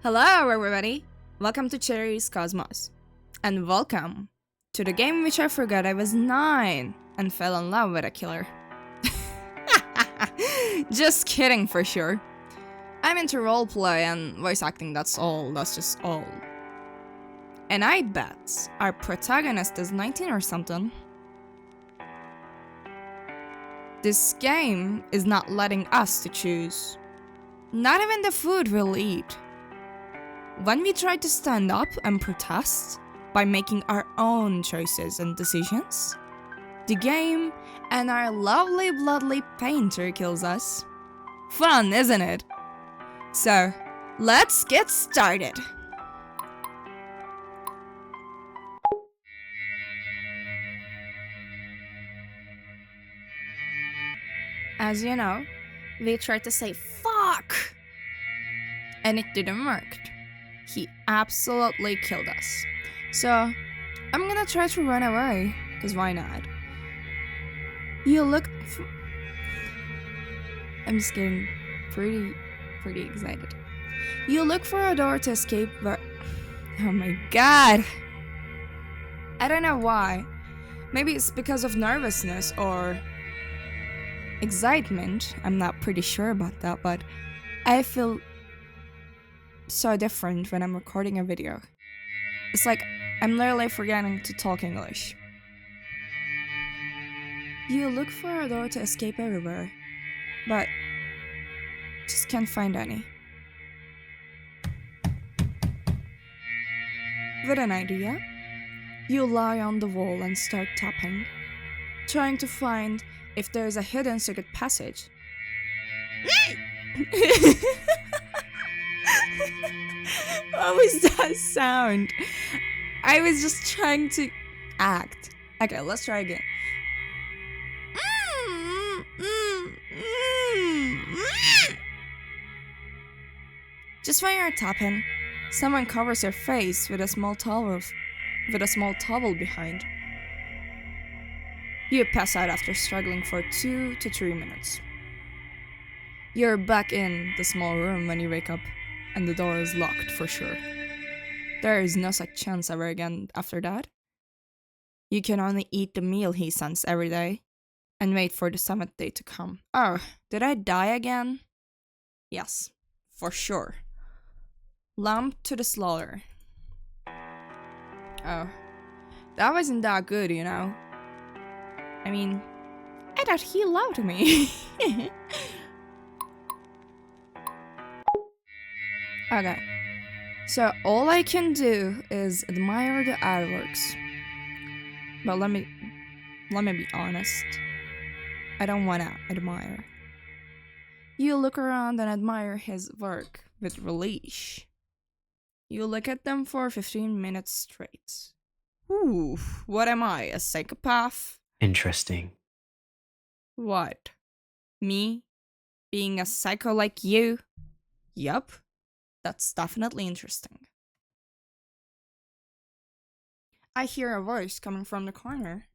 Hello, everybody! Welcome to Cherry's Cosmos. And welcome to the game which I forgot I was 9 and fell in love with a killer. Just kidding for sure. I'm into roleplay and voice acting, that's just all. And I bet our protagonist is 19 or something. This game is not letting us to choose. Not even the food we'll eat. When we try to stand up and protest by making our own choices and decisions, the game and our lovely bloodly painter kills us. Fun, isn't it? So, let's get started. As you know, we tried to say fuck, and it didn't work. He absolutely killed us. So, I'm gonna try to run away, because why not? You look... I'm just getting pretty excited. You look for a door to escape, but... Oh my god! I don't know why. Maybe it's because of nervousness or... excitement. I'm not pretty sure about that, but I feel so different when I'm recording a video. It's like I'm literally forgetting to talk English. You look for a door to escape everywhere, but just can't find any. With an idea, you lie on the wall and start tapping, trying to find if there is a hidden secret passage. What was that sound? I was just trying to act. Okay, let's try again. Just when you're tapping, someone covers your face with a small towel behind. You pass out after struggling for 2 to 3 minutes. You're back in the small room when you wake up, and the door is locked for sure. There is no such chance ever again after that. You can only eat the meal he sends every day, and wait for the 7th day to come. Oh, did I die again? Yes, for sure. Lamb to the slaughter. Oh, that wasn't that good, you know. I mean, I thought he loved me. Okay, so all I can do is admire the artworks. But let me be honest. I don't wanna admire. You look around and admire his work with relish. You look at them for 15 minutes straight. Ooh, what am I, a psychopath? Interesting. What? Me? Being a psycho like you? Yup. That's definitely interesting. I hear a voice coming from the corner.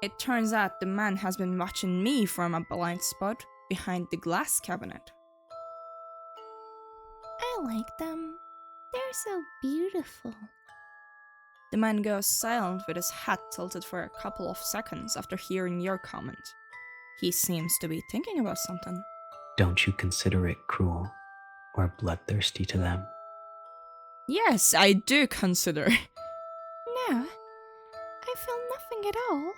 It turns out the man has been watching me from a blind spot behind the glass cabinet. I like them. They're so beautiful. The man goes silent with his head tilted for a couple of seconds after hearing your comment. He seems to be thinking about something. Don't you consider it cruel or bloodthirsty to them? Yes, I do consider. No, I feel nothing at all.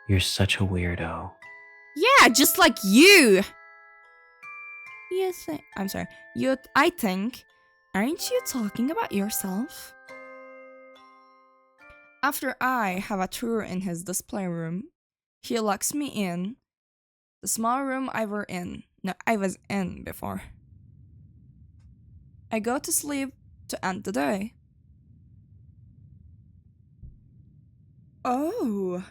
You're such a weirdo. Yeah, just like you! I think, aren't you talking about yourself? After I have a tour in his display room, he locks me in the small room I was in before. I go to sleep to end the day. Oh,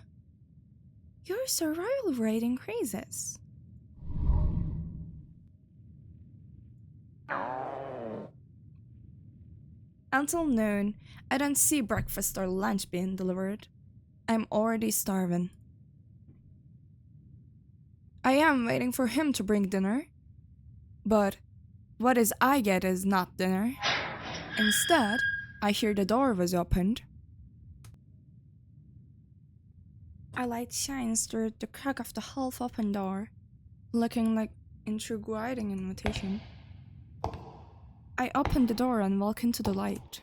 your survival rate increases. Until noon, I don't see breakfast or lunch being delivered. I'm already starving. I am waiting for him to bring dinner, but What is I get is not dinner. Instead, I hear the door was opened. A light shines through the crack of the half-open door, looking like intriguing invitation. I open the door and walk into the light.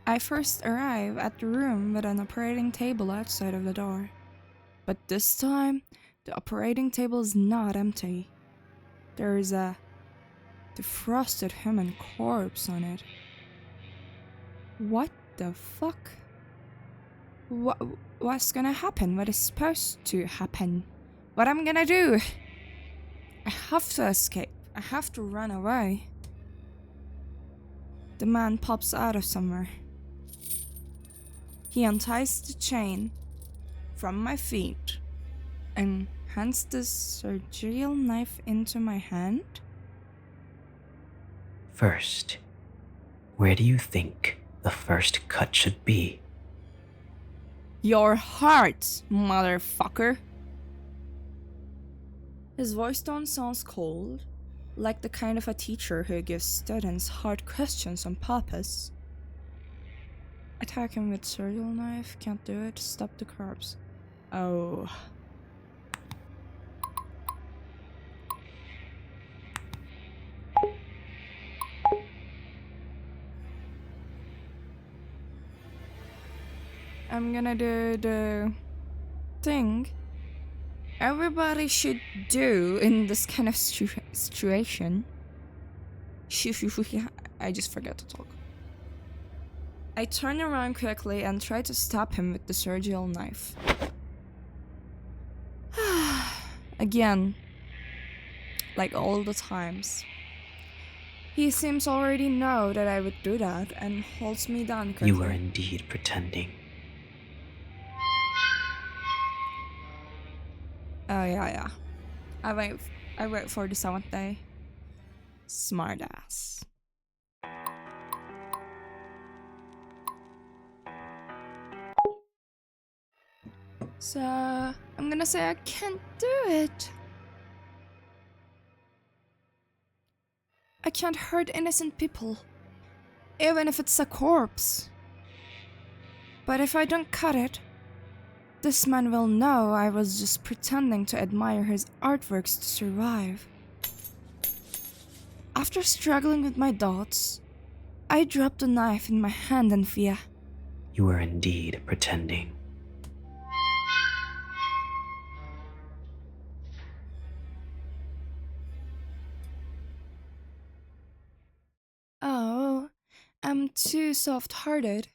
I first arrive at the room with an operating table outside of the door. But this time, the operating table is not empty. There is a defrosted human corpse on it. What the fuck? What's gonna happen? What is supposed to happen? What I'm gonna do? I have to escape. I have to run away. The man pops out of somewhere. He unties the chain from my feet and hands the surgical knife into my hand. First, where do you think the first cut should be? Your heart, motherfucker. His voice tone sounds cold, like the kind of a teacher who gives students hard questions on purpose. Attack him with surgical knife, can't do it, stop the corpse. Oh. I'm gonna do the thing everybody should do in this kind of situation. I just forgot to talk. I turn around quickly and try to stab him with the surgical knife. Again, like all the times. He seems already know that I would do that and holds me down quickly. You were indeed pretending. Oh yeah. I wait for the 7th day. Smart ass. So I'm gonna say I can't do it. I can't hurt innocent people, even if it's a corpse. But if I don't cut it, this man will know I was just pretending to admire his artworks to survive. After struggling with my thoughts, I dropped the knife in my hand in fear. You were indeed pretending. Oh, I'm too soft-hearted.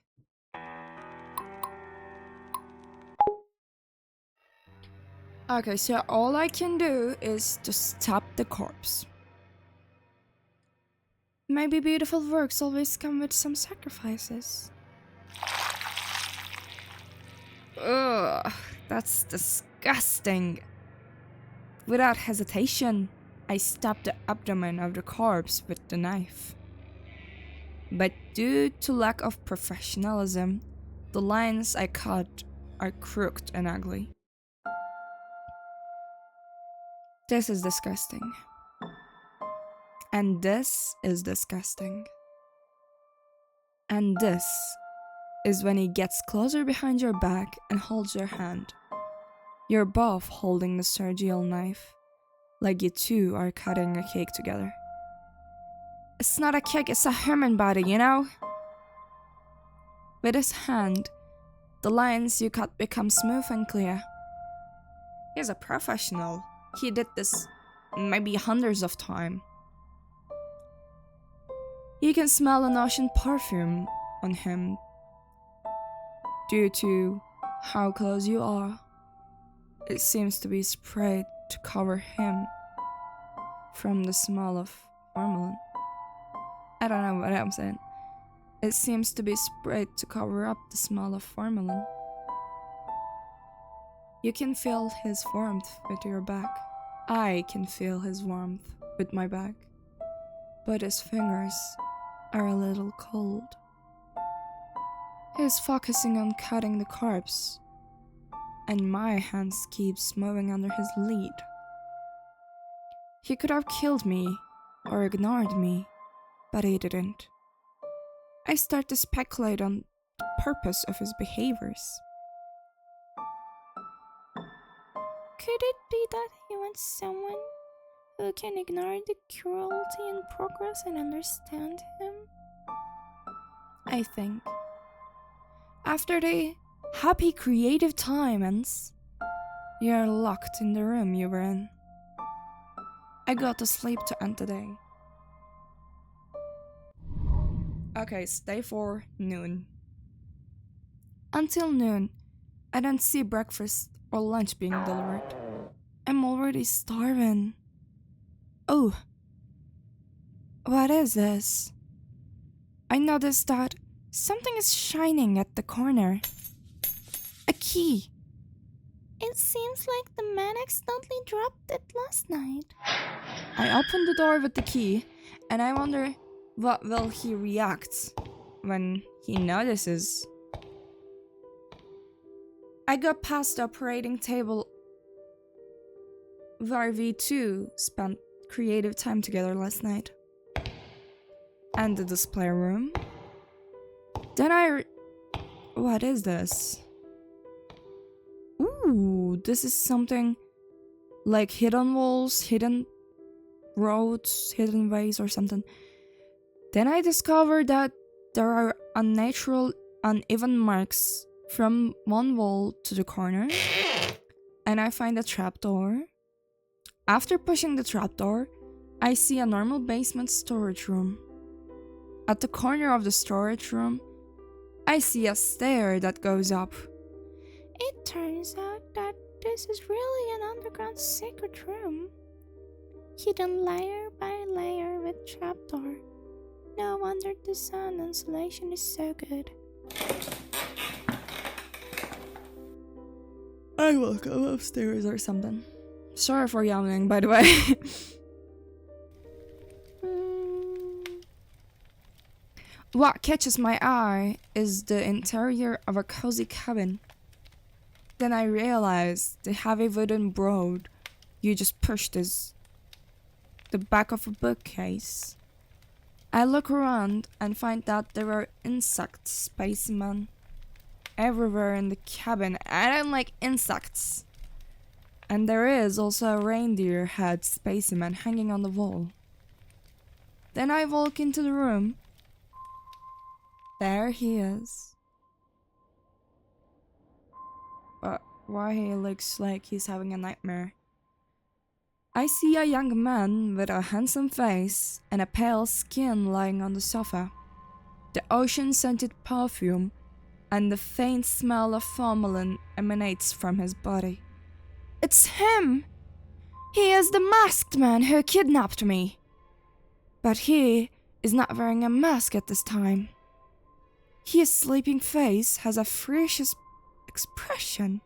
Okay, so all I can do is to stop the corpse. Maybe beautiful works always come with some sacrifices. Ugh, that's disgusting. Without hesitation, I stabbed the abdomen of the corpse with the knife. But due to lack of professionalism, the lines I cut are crooked and ugly. This is disgusting. And this is disgusting. And this is when he gets closer behind your back and holds your hand. You're both holding the surgical knife, like you two are cutting a cake together. It's not a cake, it's a human body, you know? With his hand, the lines you cut become smooth and clear. He's a professional. He did this maybe hundreds of times. You can smell an ocean perfume on him due to how close you are. It seems to be sprayed to cover him from the smell of formalin. I don't know what I'm saying. It seems to be sprayed to cover up the smell of formalin. You can feel his warmth with your back. I can feel his warmth with my back. But his fingers are a little cold. He's focusing on cutting the corpse, and my hands keeps moving under his lead. He could have killed me or ignored me, but he didn't. I start to speculate on the purpose of his behaviors. Could it be that he wants someone who can ignore the cruelty in progress and understand him? I think. After the happy creative time ends, you're locked in the room you were in. I got to sleep to end the day. Okay, stay for noon. Until noon, I don't see breakfast or lunch being delivered. I'm already starving. Oh, what is this? I noticed that something is shining at the corner. A key. It seems like the man accidentally dropped it last night. I open the door with the key, and I wonder what will he react when he notices. I got past the operating table where we two spent creative time together last night, and the display room. Then what is this? Ooh, this is something like hidden walls, hidden roads, hidden ways or something. Then I discovered that there are unnatural, uneven marks from one wall to the corner, and I find a trapdoor. After pushing the trapdoor, I see a normal basement storage room. At the corner of the storage room, I see a stair that goes up. It turns out that this is really an underground secret room, hidden layer by layer with trapdoor. No wonder the sound insulation is so good. I will go upstairs or something. Sorry for yawning, by the way. What catches my eye is the interior of a cozy cabin. Then I realize the heavy wooden board you just pushed is the back of a bookcase. I look around and find that there are insect specimens everywhere in the cabin. I don't like insects. And there is also a reindeer head specimen hanging on the wall. Then I walk into the room. There he is. Why he looks like he's having a nightmare. I see a young man with a handsome face and a pale skin lying on the sofa. The ocean-scented perfume and the faint smell of formalin emanates from his body. It's him! He is the masked man who kidnapped me. But he is not wearing a mask at this time. His sleeping face has a ferocious expression.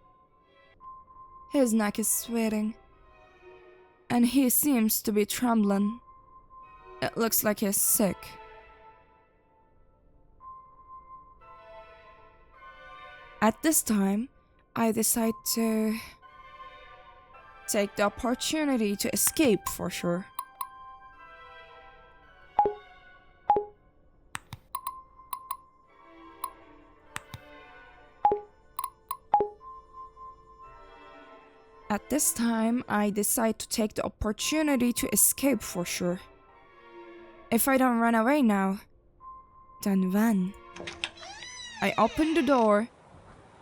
His neck is sweating, and he seems to be trembling. It looks like he's sick. At this time, I decide to take the opportunity to escape for sure. At this time, I decide to take the opportunity to escape for sure. If I don't run away now, then when? I open the door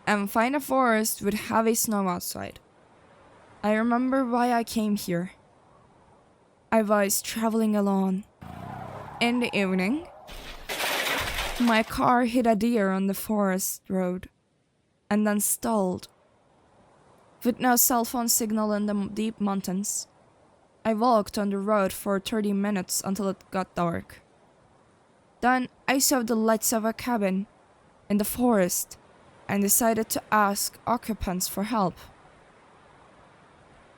and find a forest with heavy snow outside. I remember why I came here. I was traveling alone. In the evening, my car hit a deer on the forest road and then stalled. With no cell phone signal in the deep mountains, I walked on the road for 30 minutes until it got dark. Then I saw the lights of a cabin in the forest and decided to ask occupants for help.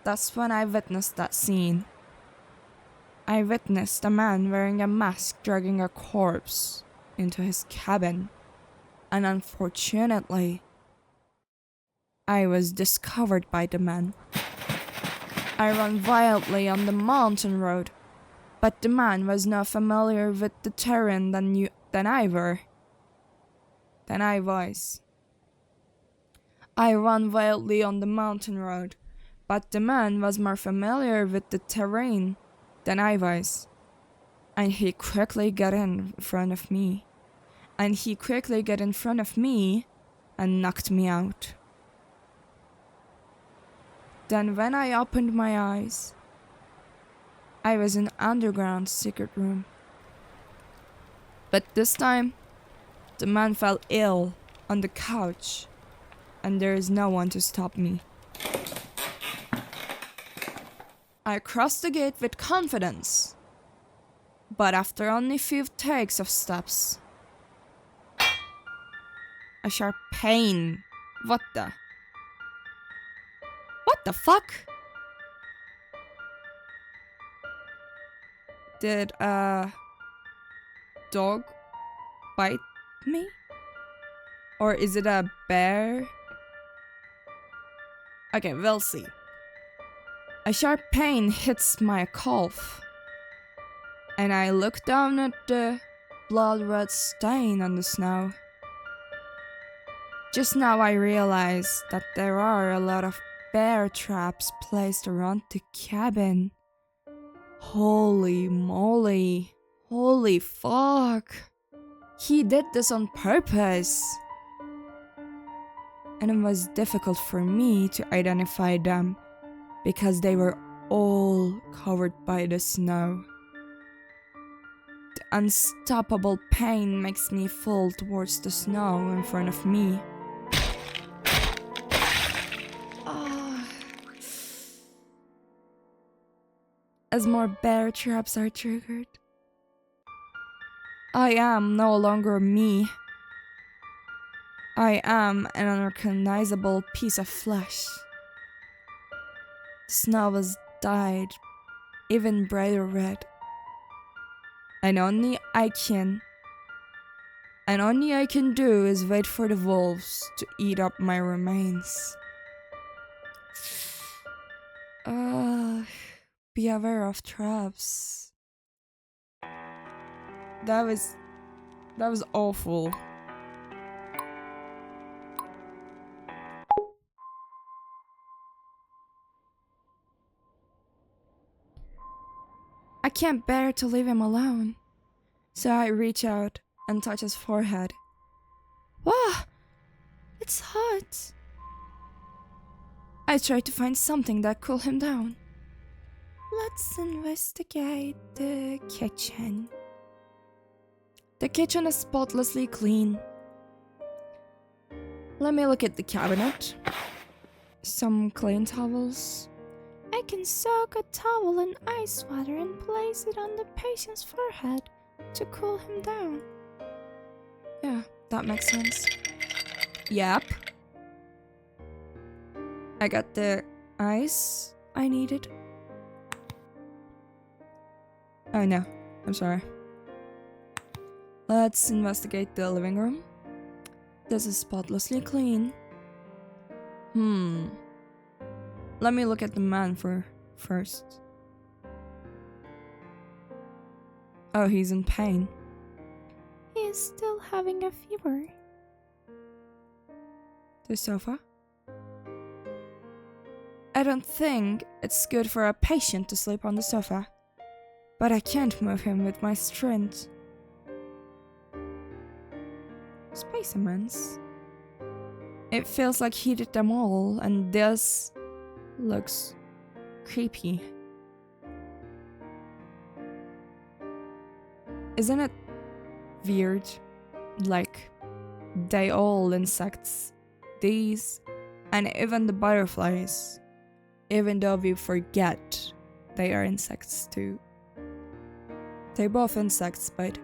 That's when I witnessed that scene. I witnessed a man wearing a mask dragging a corpse into his cabin, and unfortunately, I was discovered by the man. I ran wildly on the mountain road, But the man was no familiar with the terrain than I were. Than I was. I ran wildly on the mountain road, but the man was more familiar with the terrain than I was. And he quickly got in front of me. And knocked me out. Then when I opened my eyes, I was in an underground secret room. But this time, the man fell ill on the couch, and there is no one to stop me. I crossed the gate with confidence, but after only few takes of steps, a sharp pain. What the fuck? Did a dog bite me? Or is it a bear? Okay, we'll see. A sharp pain hits my calf, and I look down at the blood-red stain on the snow. Just now I realize that there are a lot of bear traps placed around the cabin. Holy moly. Holy fuck. He did this on purpose. And it was difficult for me to identify them because they were all covered by the snow. The unstoppable pain makes me fall towards the snow in front of me. As more bear traps are triggered, I am no longer me. I am an unrecognizable piece of flesh. The snow has dyed even brighter red. And only I can do is wait for the wolves to eat up my remains. Be aware of traps. That was awful. I can't bear to leave him alone, so I reach out and touch his forehead. Wow, it's hot. I try to find something that cool him down. Let's investigate the kitchen. The kitchen is spotlessly clean. Let me look at the cabinet. Some clean towels. I can soak a towel in ice water and place it on the patient's forehead to cool him down. Yeah, that makes sense. Yep. I got the ice I needed. Oh no, I'm sorry. Let's investigate the living room. This is spotlessly clean. Let me look at the man first. Oh, he's in pain. He is still having a fever. The sofa? I don't think it's good for a patient to sleep on the sofa, but I can't move him with my strength. Specimens? It feels like he did them all, and this looks creepy. Isn't it weird? Like, they all insects. These, and even the butterflies. Even though we forget they are insects too. They're both insects, but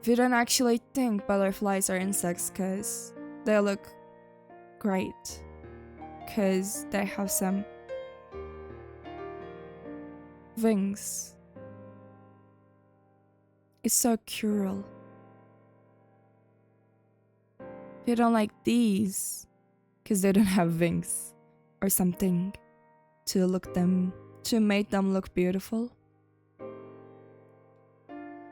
we don't actually think butterflies are insects because they look great. Because they have some wings. It's so cruel. We don't like these because they don't have wings or something to make them look beautiful.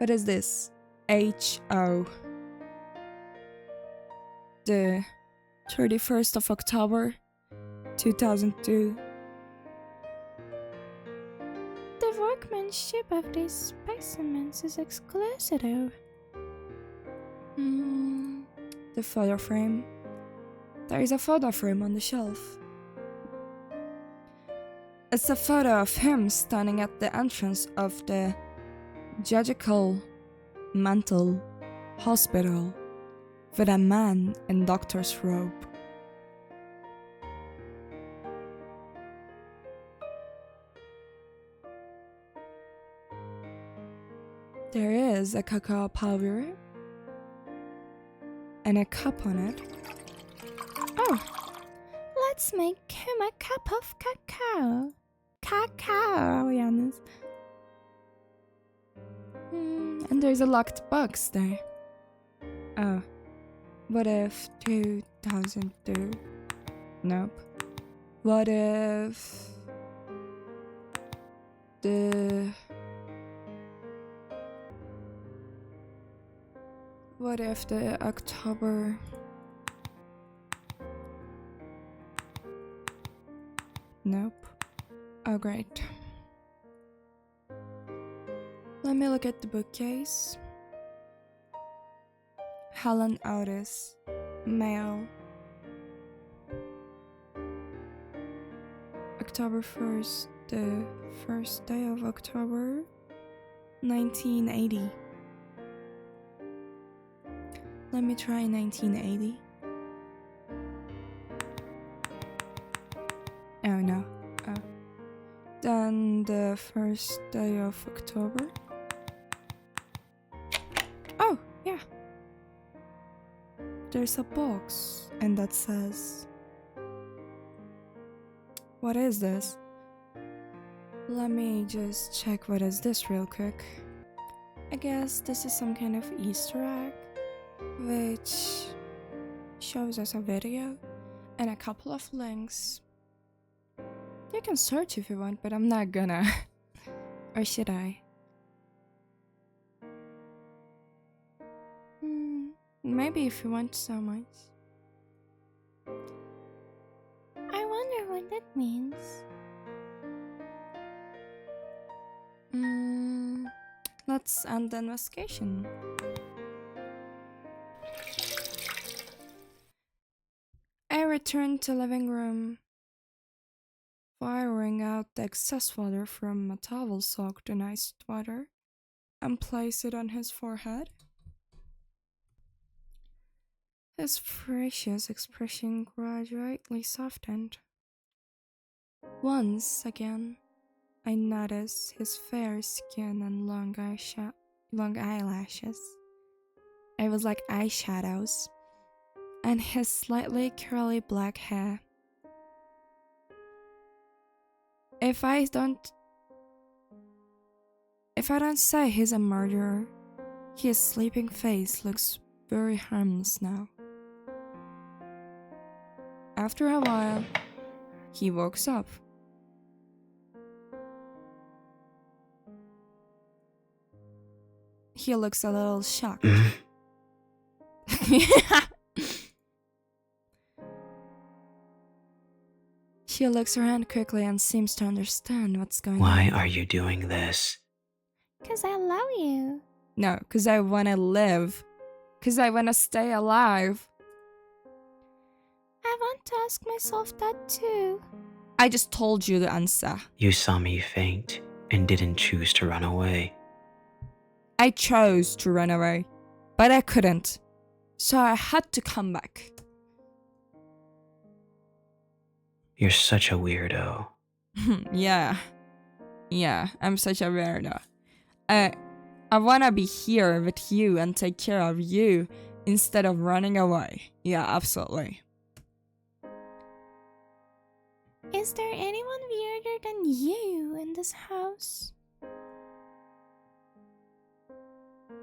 What is this? HO. The 31st of October, 2002. The workmanship of these specimens is exquisite. The photo frame. There is a photo frame on the shelf. It's a photo of him standing at the entrance of the Judicial Mental Hospital with a man in doctor's robe. There is a cacao powder and a cup on it. Oh, let's make him a cup of cacao. Cacao, Janus. And there's a locked box there. Oh, what if 2002? Nope. What if the October? Nope. Oh, great. Let me look at the bookcase. Helen Otis, male. October 1st, the first day of October, 1980. Let me try 1980. Oh no. Oh. Then the first day of October. Oh, yeah. There's a box, and that says, what is this? Let me just check what is this real quick. I guess this is some kind of Easter egg, which shows us a video and a couple of links. You can search if you want, but I'm not gonna. Or should I? Maybe if you want so much. I wonder what that means. Let's end the investigation. I returned to living room, firing out the excess water from a towel soaked in iced water, and placed it on his forehead. His ferocious expression gradually softened. Once again, I noticed his fair skin and long eyelashes. It was like eyeshadows, and his slightly curly black hair. If I don't say he's a murderer, his sleeping face looks very harmless now. After a while, he woke up. He looks a little shocked. She looks around quickly and seems to understand what's going on. Why are you doing this? 'Cause I love you. No, 'cause I wanna live. 'Cause I wanna stay alive. I want to ask myself that too. I just told you the answer. You saw me faint and didn't choose to run away. I chose to run away, but I couldn't. So I had to come back. You're such a weirdo. Yeah, I'm such a weirdo. I wanna be here with you and take care of you instead of running away. Yeah, absolutely. Is there anyone weirder than you in this house?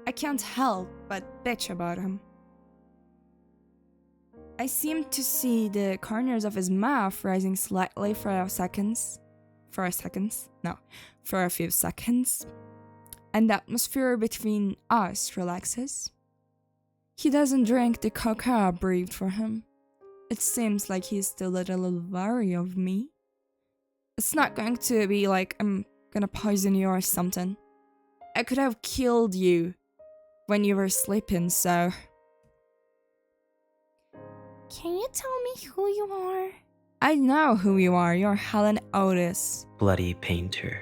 I can't help but bitch about him. I seem to see the corners of his mouth rising slightly for a few seconds. and the atmosphere between us relaxes. He doesn't drink the cocoa brewed for him. It seems like he's still a little wary of me. It's not going to be like I'm gonna poison you or something. I could have killed you when you were sleeping, so... Can you tell me who you are? I know who you are. You're Helen Otis. Bloody Painter.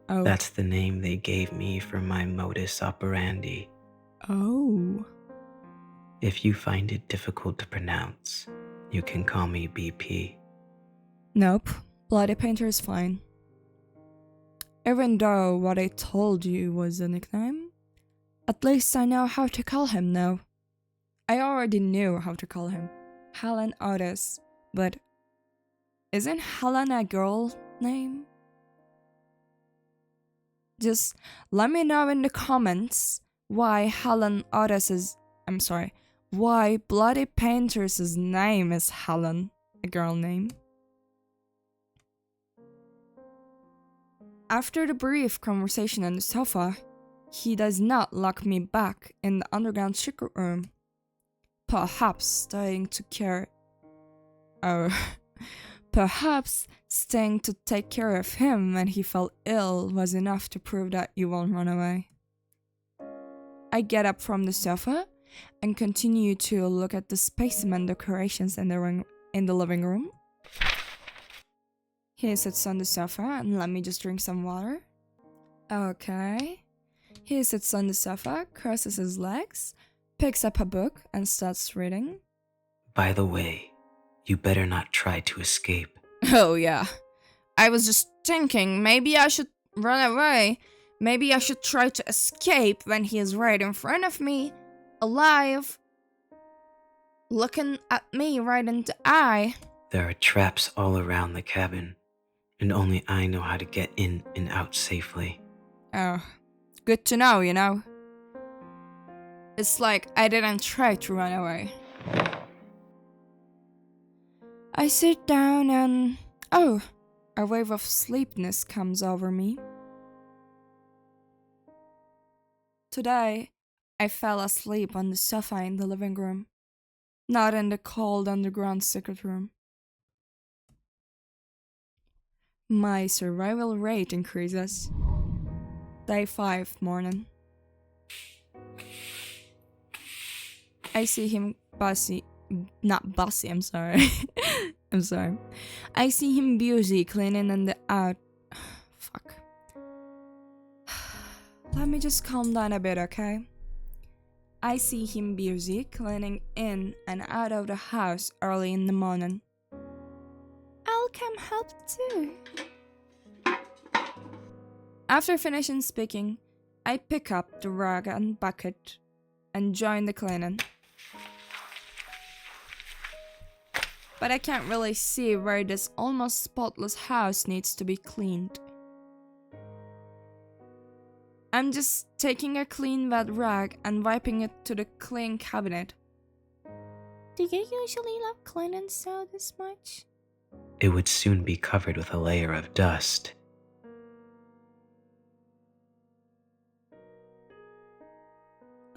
Oh. That's the name they gave me for my modus operandi. Oh. If you find it difficult to pronounce, you can call me BP. Nope. Bloody Painter is fine. Even though what I told you was a nickname, at least I know how to call him now. I already knew how to call him. Helen Otis. But isn't Helen a girl name? Just let me know in the comments why why Bloody Painter's name is Helen, a girl name. After the brief conversation on the sofa, he does not lock me back in the underground secret room. Perhaps staying to take care of him when he fell ill was enough to prove that you won't run away. I get up from the sofa and continue to look at the specimen decorations in the living room. He sits on the sofa and let me just drink some water. Okay. He sits on the sofa, crosses his legs, picks up a book and starts reading. By the way, you better not try to escape. Oh yeah. I was just thinking maybe I should run away. Maybe I should try to escape when he is right in front of me, alive, looking at me right in the eye. There are traps all around the cabin, and only I know how to get in and out safely. Oh, good to know, you know. It's like I didn't try to run away. I sit down and... oh, a wave of sleepiness comes over me. Today, I fell asleep on the sofa in the living room, not in the cold underground secret room. My survival rate increases. Day 5 morning. I see him I'm sorry. I'm sorry. I see him busy cleaning in the out. Fuck. Let me just calm down a bit, okay? I see him busy cleaning in and out of the house early in the morning. I'll come help too. After finishing speaking, I pick up the rag and bucket and join the cleaning. But I can't really see where this almost spotless house needs to be cleaned. I'm just taking a clean wet rag and wiping it to the clean cabinet. Do you usually love cleaning so this much? It would soon be covered with a layer of dust.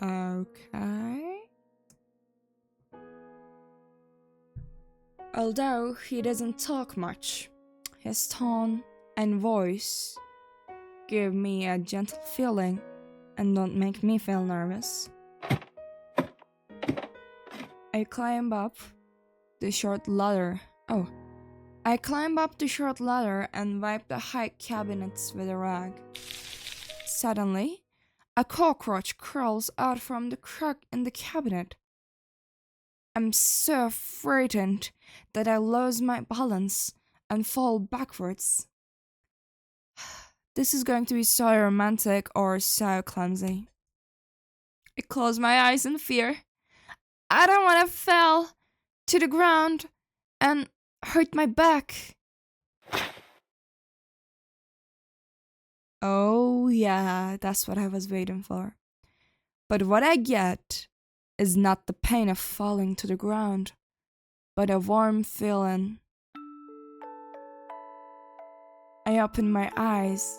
Okay. Although he doesn't talk much, his tone and voice give me a gentle feeling and don't make me feel nervous. I climb up the short ladder and wipe the high cabinets with a rag. Suddenly, a cockroach crawls out from the crack in the cabinet. I'm so frightened that I lose my balance and fall backwards. This is going to be so romantic or so clumsy. I close my eyes in fear. I don't want to fall to the ground and hurt my back. Oh yeah, that's what I was waiting for. But what I get is not the pain of falling to the ground, but a warm feeling. I open my eyes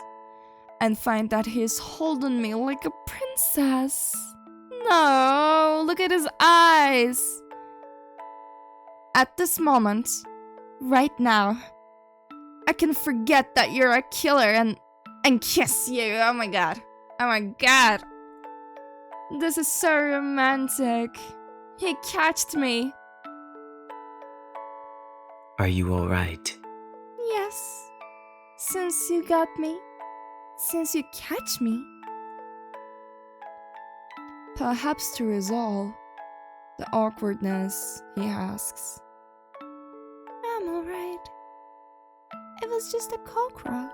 and find that he's holding me like a princess. No, look at his eyes. At this moment, right now, I can forget that you're a killer and kiss you. Oh my god. Oh my god. This is so romantic. He catched me. Are you alright? Yes. Since you got me. Since you catch me. Perhaps to resolve the awkwardness, he asks. I'm alright. It was just a cockroach.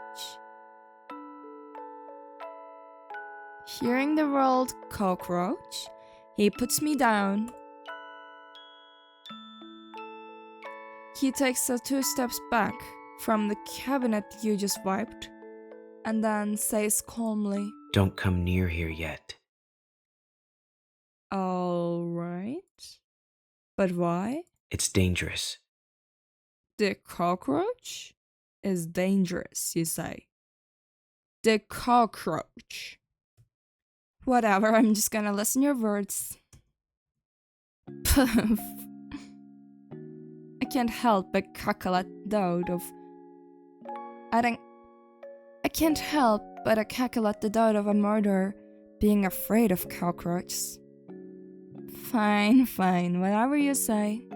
Hearing the word cockroach, he puts me down. He takes 2 steps back from the cabinet you just wiped, and then says calmly, Don't come near here yet. Alright. But why? It's dangerous. The cockroach is dangerous, you say. The cockroach. Whatever, I'm just gonna listen your words. Puff. I can't help but cackle at the thought of... I can't help but cackle at the thought of a murderer being afraid of cockroaches. Fine, whatever you say.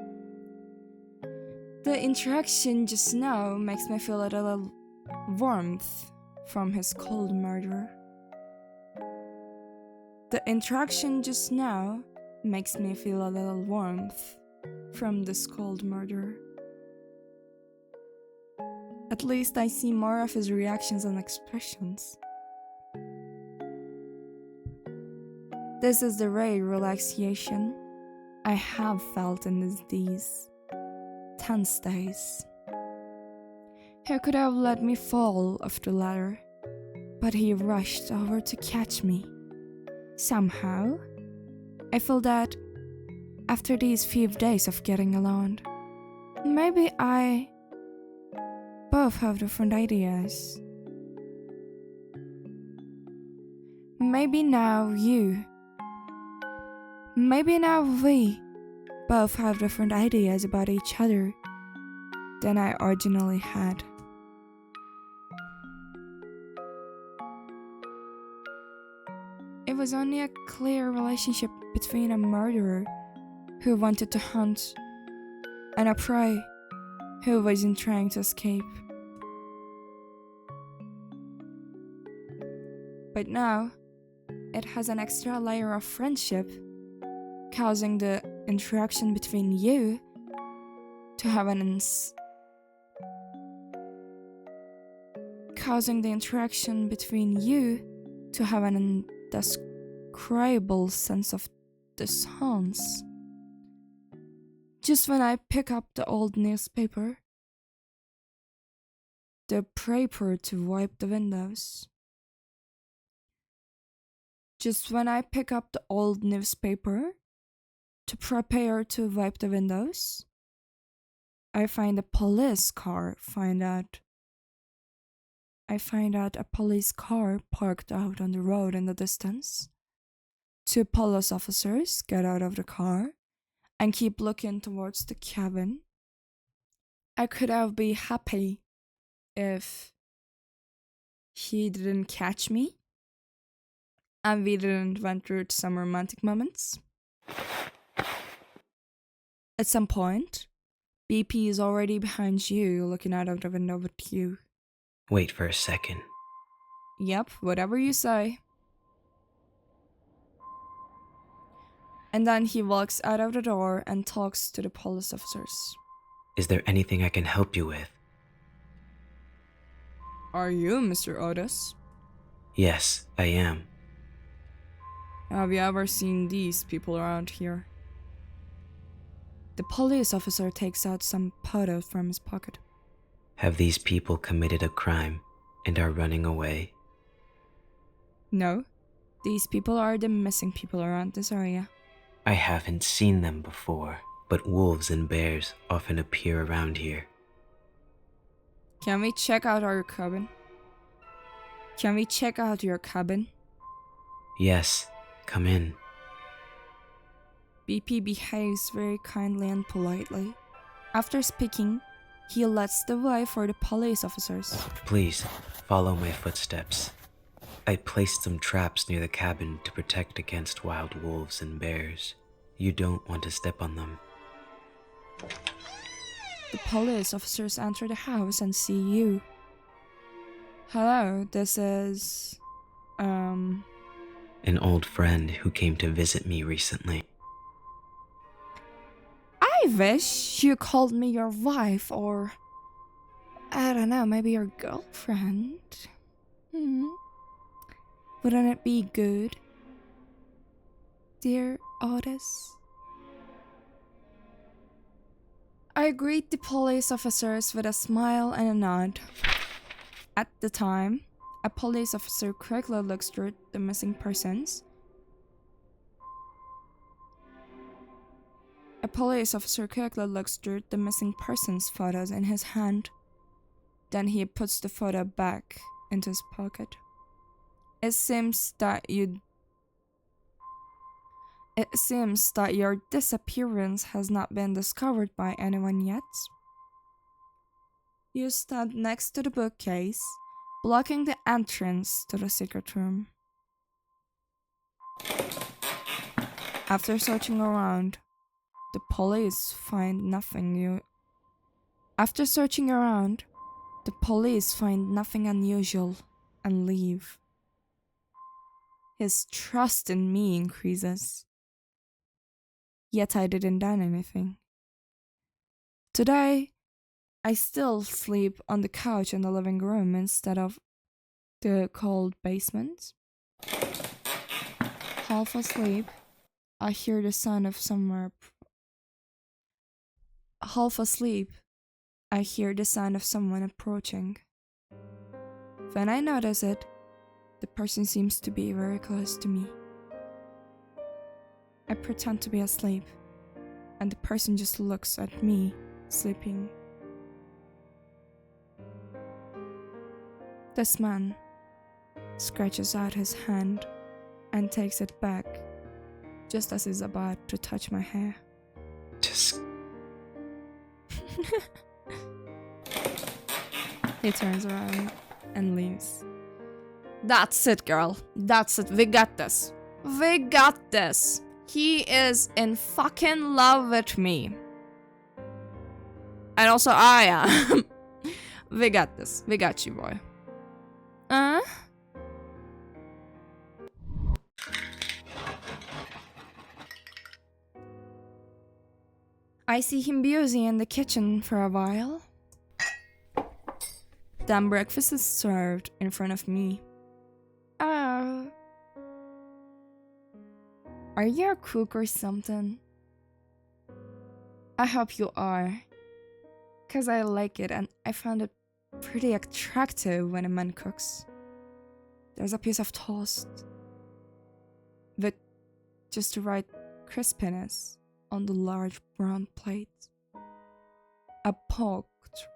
The interaction just now makes me feel a little warmth from his cold murderer. The interaction just now makes me feel a little warmth from this cold murderer. At least I see more of his reactions and expressions. This is the rare relaxation I have felt in these tense days. He could have let me fall off the ladder, but he rushed over to catch me. Somehow, I feel that after these few days of getting along, maybe I both have different ideas. Maybe now we both have different ideas about each other than I originally had. It was only a clear relationship between a murderer who wanted to hunt and a prey who wasn't trying to escape. But now, it has an extra layer of friendship, causing the interaction between you to have an indescribable sense of dissonance. Just when I pick up the old newspaper, the paper to wipe the windows. Just when I pick up the old newspaper to prepare to wipe the windows, I find a police car. I find out a police car parked out on the road in the distance. 2 police officers get out of the car and keep looking towards the cabin. I could have been happy if he didn't catch me and we didn't went through some romantic moments. At some point, BP is already behind you, looking out of the window with you. Wait for a second. Yep, whatever you say. And then he walks out of the door and talks to the police officers. Is there anything I can help you with? Are you Mr. Otis? Yes, I am. Have you ever seen these people around here? The police officer takes out some photos from his pocket. Have these people committed a crime and are running away? No, these people are the missing people around this area. I haven't seen them before, but wolves and bears often appear around here. Can we check out our cabin? Can we check out your cabin? Yes, come in. BP behaves very kindly and politely. After speaking, he lets the way for the police officers. Please, follow my footsteps. I placed some traps near the cabin to protect against wild wolves and bears. You don't want to step on them. The police officers enter the house and see you. Hello, this is... An old friend who came to visit me recently. I wish you called me your wife or... I don't know, maybe your girlfriend? Wouldn't it be good? Dear Otis? I greet the police officers with a smile and a nod. At the time, a police officer quickly looks through the missing persons. A police officer quickly looks through the missing person's photos in his hand. Then he puts the photo back into his pocket. It seems that your disappearance has not been discovered by anyone yet. You stand next to the bookcase, blocking the entrance to the secret room. After searching around, the police find nothing unusual and leave. His trust in me increases. Yet I didn't do anything. Today, I still sleep on the couch in the living room instead of the cold basement. Half asleep, I hear the sound of someone approaching. When I notice it, the person seems to be very close to me. I pretend to be asleep, and the person just looks at me, sleeping. This man scratches out his hand and takes it back, just as he's about to touch my hair. He turns around and leaves. That's it, girl. That's it. We got this. We got this. He is in fucking love with me. And also I am. We got this. We got you, boy. I see him busy in the kitchen for a while. Then breakfast is served in front of me. Are you a cook or something? I hope you are. 'Cause I like it and I found it pretty attractive when a man cooks. There's a piece of toast with just the right crispiness on the large brown plate. A poached,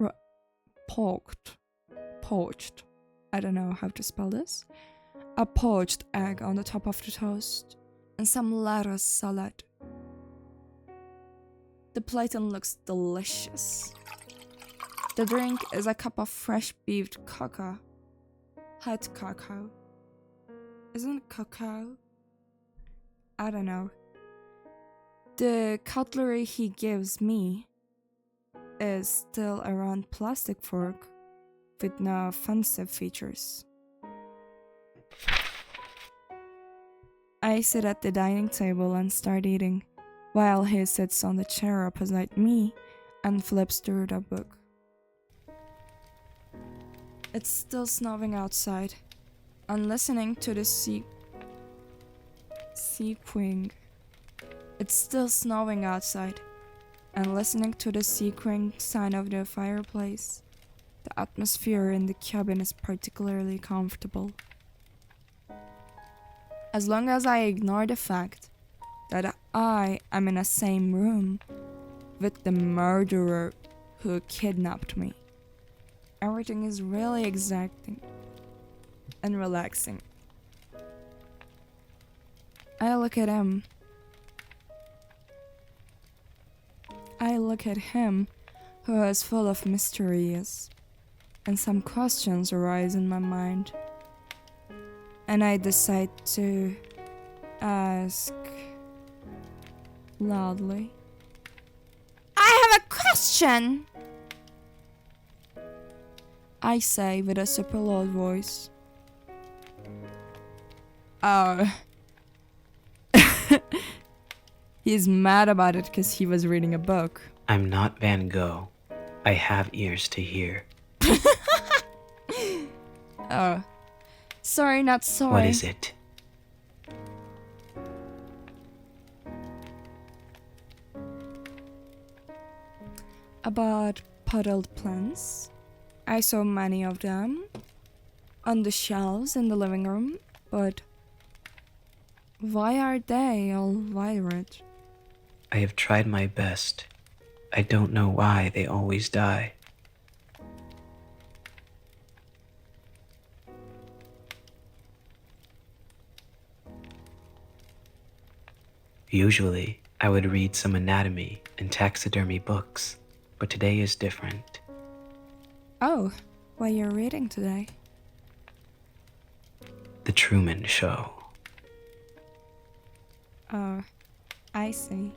I don't know how to spell this. A poached egg on the top of the toast, and some lettuce salad. The plating looks delicious. The drink is a cup of fresh beefed cocoa. Hot cocoa. Isn't it cocoa? I don't know. The cutlery he gives me is still a round plastic fork with no offensive features. I sit at the dining table and start eating, while he sits on the chair opposite me and flips through the book. It's still snowing outside. I'm listening to the sequing. It's still snowing outside, and listening to the sequing sound of the fireplace. The atmosphere in the cabin is particularly comfortable. As long as I ignore the fact that I am in the same room with the murderer who kidnapped me, everything is really exacting. and relaxing. I look at him. Who is full of mysteries, and some questions arise in my mind. And I decide to ask loudly. I have a question! I say with a super loud voice. Oh. He's mad about it because he was reading a book. I'm not Van Gogh. I have ears to hear. Oh. Sorry, not sorry. What is it? About potted plants. I saw many of them on the shelves in the living room, but why are they all violet? I have tried my best. I don't know why they always die. Usually, I would read some anatomy and taxidermy books, but today is different. Oh, what you're reading today? The Truman Show. Oh, I see.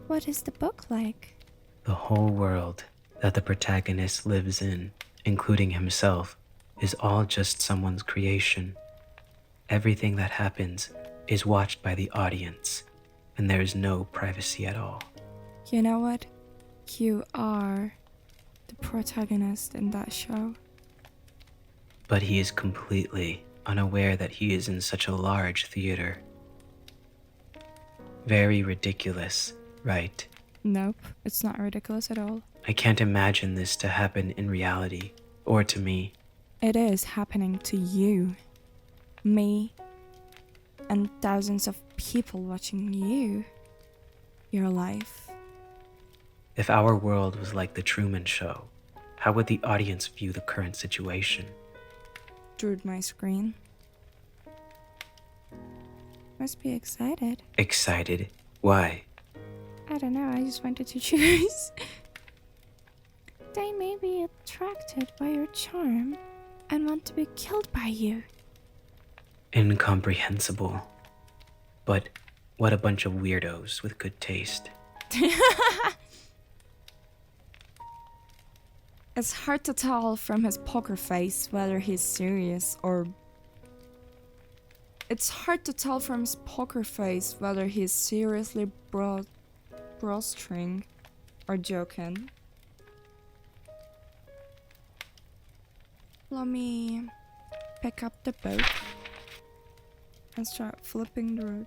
What is the book like? The whole world that the protagonist lives in, including himself, is all just someone's creation. Everything that happens is watched by the audience, and there is no privacy at all. You know what? You are the protagonist in that show. But he is completely unaware that he is in such a large theater. Very ridiculous, right? Nope, it's not ridiculous at all. I can't imagine this to happen in reality, or to me. It is happening to you, me, and thousands of people watching you, your life. If our world was like the Truman Show, how would the audience view the current situation? Through my screen. Must be excited. Excited? Why? I don't know, I just wanted to choose. They may be attracted by your charm and want to be killed by you. Incomprehensible. But what a bunch of weirdos with good taste. It's hard to tell from his poker face whether he's serious or... It's hard to tell from his poker face whether he's seriously brostring or joking. Let me pick up the book and start flipping through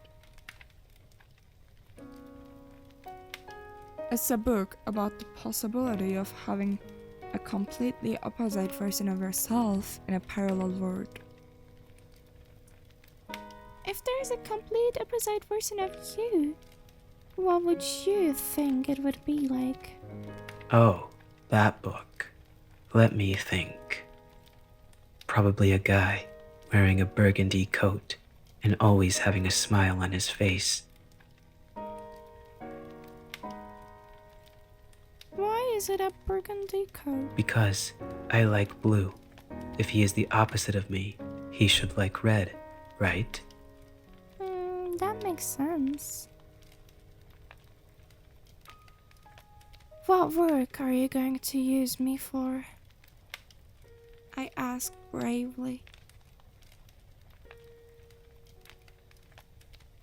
it. It's a book about the possibility of having a completely opposite version of yourself in a parallel world. If there's a complete opposite version of you, what would you think it would be like? Oh, that book. Let me think. Probably a guy wearing a burgundy coat and always having a smile on his face. Why is it a burgundy coat? Because I like blue. If he is the opposite of me, he should like red, right? That makes sense. What work are you going to use me for? I asked bravely.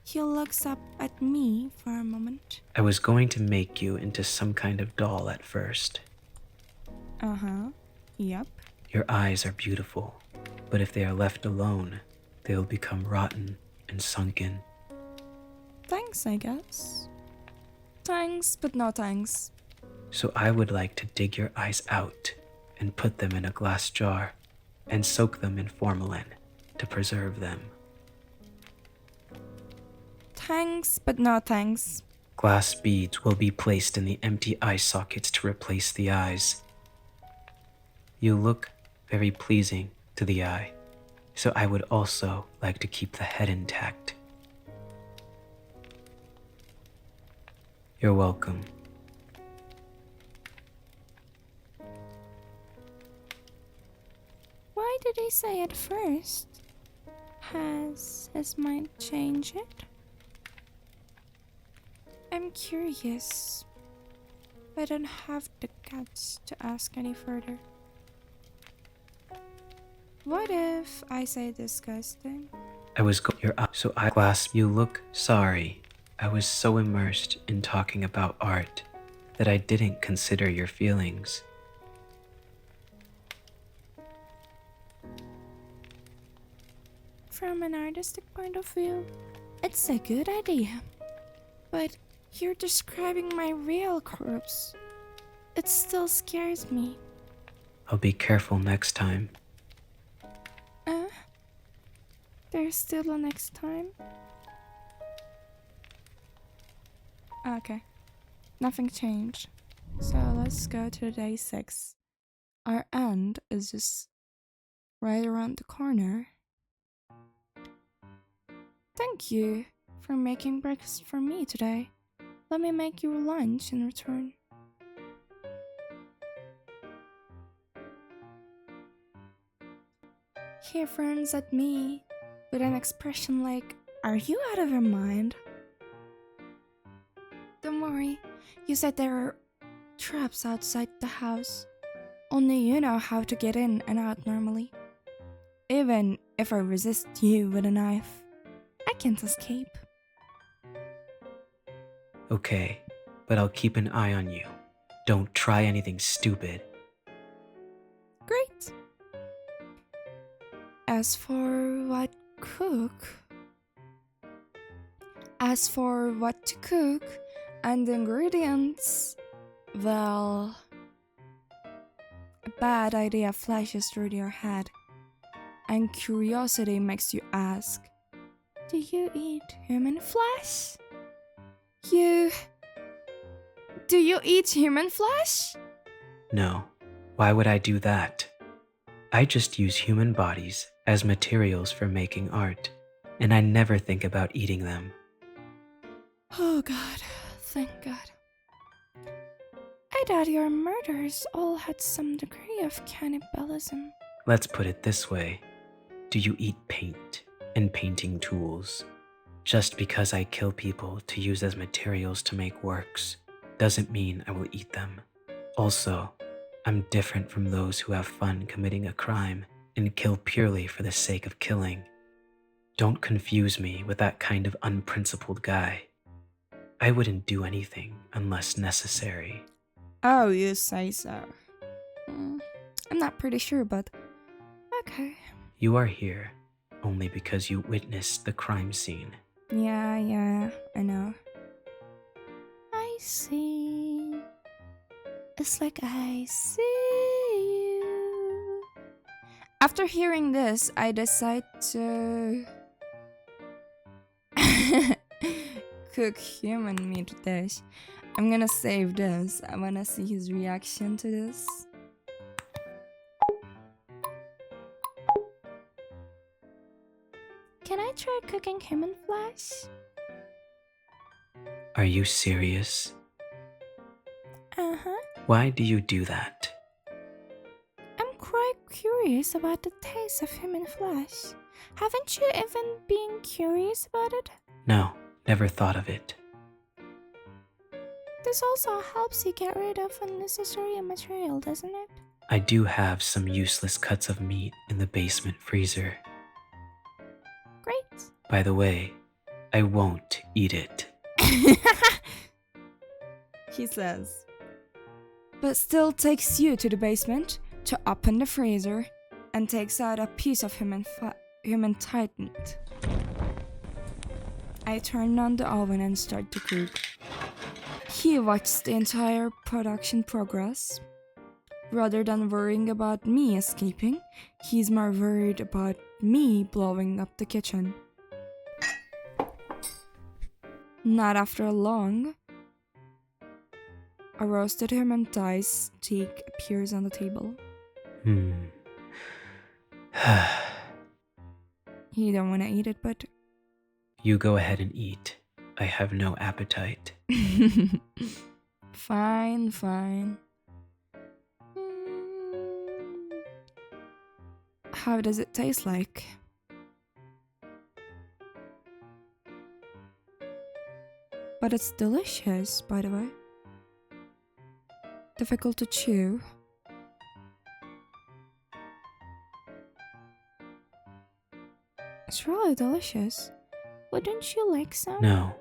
He looks up at me for a moment. I was going to make you into some kind of doll at first. Uh-huh. Yep. Your eyes are beautiful, but if they are left alone, they'll become rotten and sunken. Thanks, I guess. Thanks, but no thanks. So I would like to dig your eyes out and put them in a glass jar and soak them in formalin to preserve them. Thanks, but no thanks. Glass beads will be placed in the empty eye sockets to replace the eyes. You look very pleasing to the eye, so I would also like to keep the head intact. You're welcome. Why did he say it first? Has his mind changed? I'm curious, but I don't have the guts to ask any further. What if I say disgusting? Your eye, so I clasp. You look sorry. I was so immersed in talking about art that I didn't consider your feelings. From an artistic point of view, it's a good idea. But you're describing my real corpse. It still scares me. I'll be careful next time. There's still a next time? Okay. Nothing changed. So let's go to day 6. Our end is just right around the corner. Thank you for making breakfast for me today. Let me make you lunch in return. He frowns at me with an expression like, "Are you out of your mind?" Don't worry, you said there are traps outside the house. Only you know how to get in and out normally. Even if I resist you with a knife, I can't escape. Okay, but I'll keep an eye on you. Don't try anything stupid. Great. As for what to cook and the ingredients, well, a bad idea flashes through your head, and curiosity makes you ask, "Do you eat human flesh? Do you eat human flesh?" No, why would I do that? I just use human bodies as materials for making art, and I never think about eating them. Oh God, thank God. I thought your murders all had some degree of cannibalism. Let's put it this way. Do you eat paint and painting tools? Just because I kill people to use as materials to make works doesn't mean I will eat them. Also, I'm different from those who have fun committing a crime and kill purely for the sake of killing. Don't confuse me with that kind of unprincipled guy. I wouldn't do anything unless necessary. Oh, you say so. I'm not pretty sure, but okay. You are here only because you witnessed the crime scene. Yeah, I know. I see. It's like I see you. After hearing this, I decide to cook human meat dish. I'm gonna save this. I wanna see his reaction to this. Can I try cooking human flesh? Are you serious? Uh-huh. Why do you do that? I'm quite curious about the taste of human flesh. Haven't you even been curious about it? No, never thought of it. This also helps you get rid of unnecessary material, doesn't it? I do have some useless cuts of meat in the basement freezer. Great. By the way, I won't eat it. He says, but still takes you to the basement to open the freezer and takes out a piece of human tight meat. I turn on the oven and start to cook. He watched the entire production progress. Rather than worrying about me escaping, he's more worried about me blowing up the kitchen. Not after long, a roasted human thigh steak appears on the table. You don't want to eat it, but... You go ahead and eat. I have no appetite. Fine, fine. How does it taste like? But it's delicious, by the way. Difficult to chew. It's really delicious. Wouldn't you like some? No.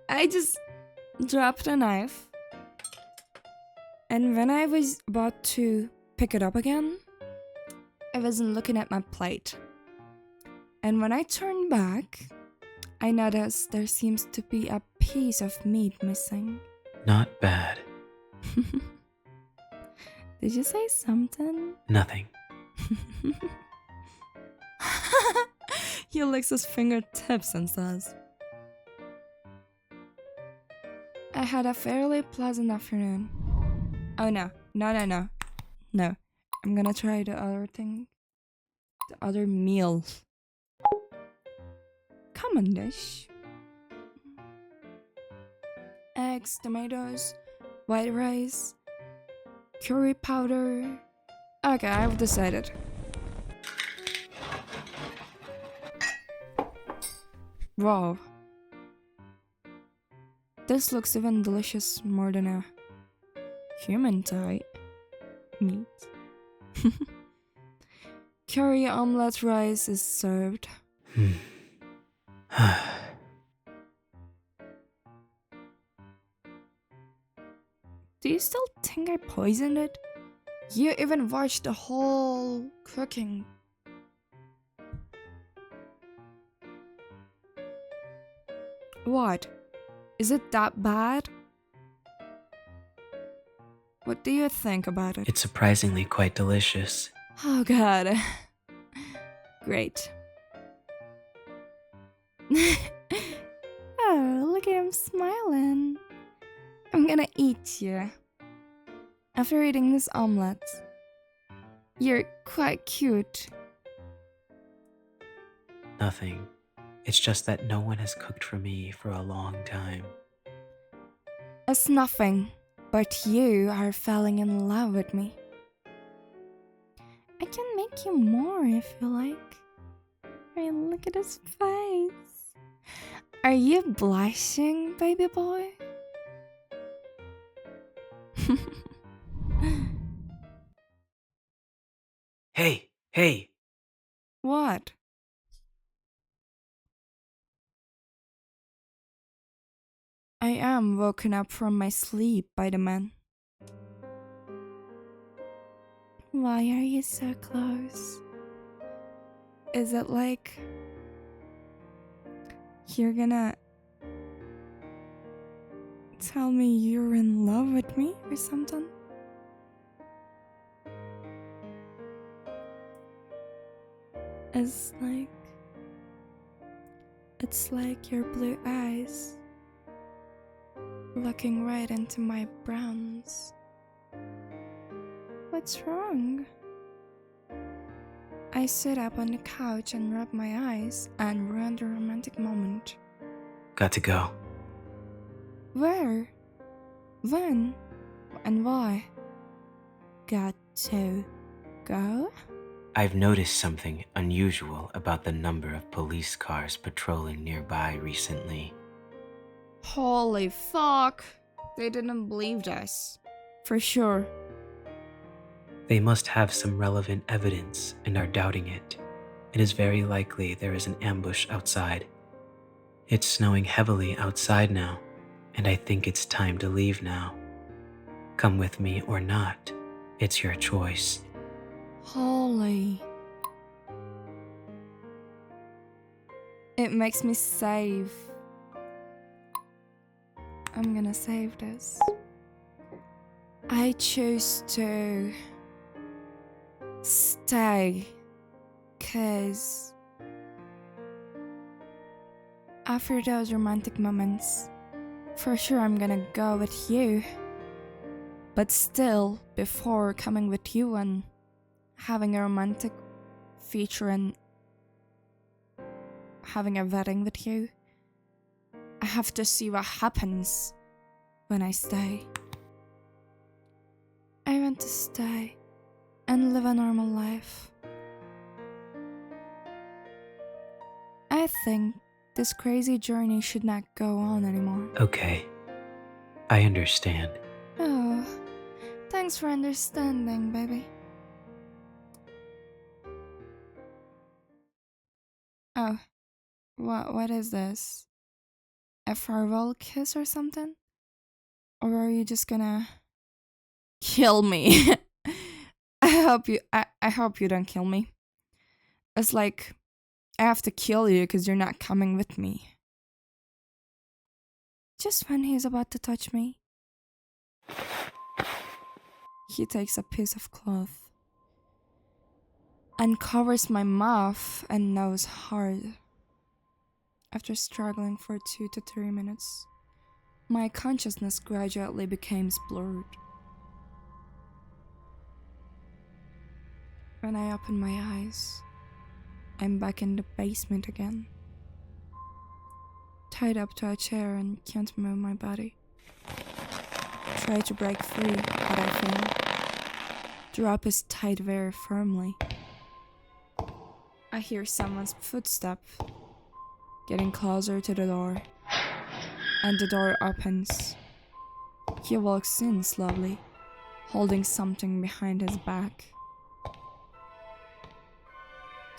I just dropped a knife, and when I was about to pick it up again, I wasn't looking at my plate. And when I turned back, I noticed there seems to be a piece of meat missing. Not bad. Did you say something? Nothing. He licks his fingertips and says, I had a fairly pleasant afternoon. Oh no. No. I'm gonna try the other thing. The other meal. Common dish. Eggs, tomatoes, white rice, curry powder. Okay, I've decided. Wow. This looks even delicious more than a human thigh meat. Curry omelette rice is served. Do you still think I poisoned it? You even watched the whole cooking. What? Is it that bad? What do you think about it? It's surprisingly quite delicious. Oh god. Great. Oh, look at him smiling. I'm gonna eat you. After eating this omelette. You're quite cute. Nothing. It's just that no one has cooked for me for a long time. It's nothing, but you are falling in love with me. I can make you more if you like. Hey, look at his face. Are you blushing, baby boy? Hey! What? I am woken up from my sleep by the man. Why are you so close? Is it like you're gonna tell me you're in love with me or something? It's like your blue eyes looking right into my browns. What's wrong? I sit up on the couch and rub my eyes and ruin the romantic moment. Got to go. Where? When? And why? Got to go? I've noticed something unusual about the number of police cars patrolling nearby recently. Holy fuck! They didn't believe us. For sure. They must have some relevant evidence and are doubting it. It is very likely there is an ambush outside. It's snowing heavily outside now, and I think it's time to leave now. Come with me or not, it's your choice. Holy. It makes me save. I'm gonna save this. I choose to stay, cause after those romantic moments, for sure I'm gonna go with you. But still, before coming with you and having a romantic feature and having a wedding with you, I have to see what happens when I stay. I want to stay and live a normal life. I think this crazy journey should not go on anymore. Okay, I understand. Oh, thanks for understanding, baby. Oh, what is this? A farewell kiss or something? Or are you just gonna kill me? I hope you don't kill me. It's like I have to kill you because you're not coming with me. Just when he's about to touch me, he takes a piece of cloth and covers my mouth and nose hard. After struggling for 2 to 3 minutes, my consciousness gradually becomes blurred. When I open my eyes, I'm back in the basement again, tied up to a chair and can't move my body. Try to break free, but I fail. The rope is tied very firmly. I hear someone's footstep getting closer to the door, and the door opens. He walks in slowly, holding something behind his back.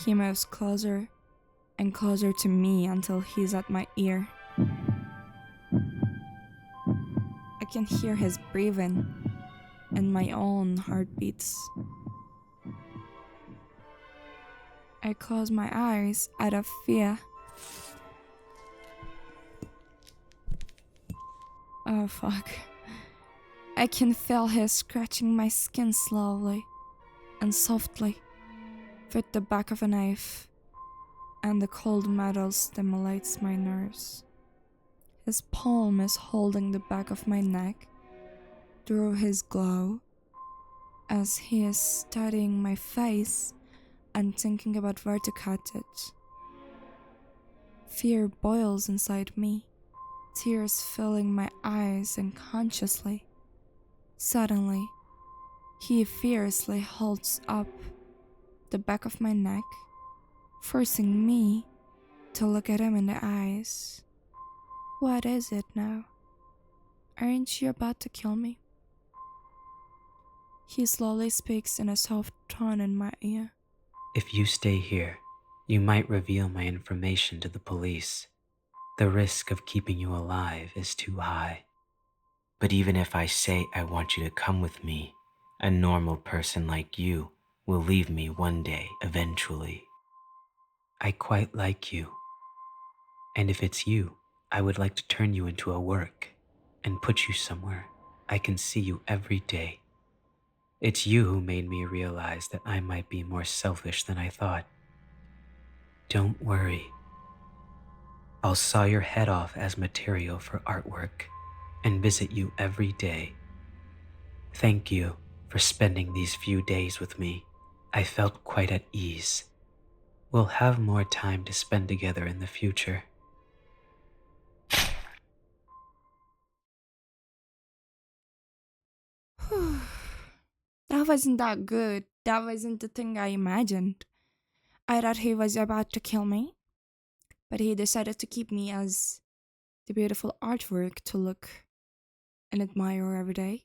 He moves closer and closer to me until he's at my ear. I can hear his breathing and my own heartbeats. I close my eyes out of fear. Oh fuck. I can feel his scratching my skin slowly and softly with the back of a knife, and the cold metal stimulates my nerves. His palm is holding the back of my neck through his glow as he is studying my face and thinking about where to cut it. Fear boils inside me, tears filling my eyes unconsciously. Suddenly, he fiercely holds up the back of my neck, forcing me to look at him in the eyes. What is it now? Aren't you about to kill me? He slowly speaks in a soft tone in my ear. If you stay here, you might reveal my information to the police. The risk of keeping you alive is too high. But even if I say I want you to come with me, a normal person like you will leave me one day eventually. I quite like you. And if it's you, I would like to turn you into a work and put you somewhere I can see you every day. It's you who made me realize that I might be more selfish than I thought. Don't worry. I'll saw your head off as material for artwork and visit you every day. Thank you for spending these few days with me. I felt quite at ease. We'll have more time to spend together in the future. That wasn't that good. That wasn't the thing I imagined. I thought he was about to kill me, but he decided to keep me as the beautiful artwork to look and admire every day.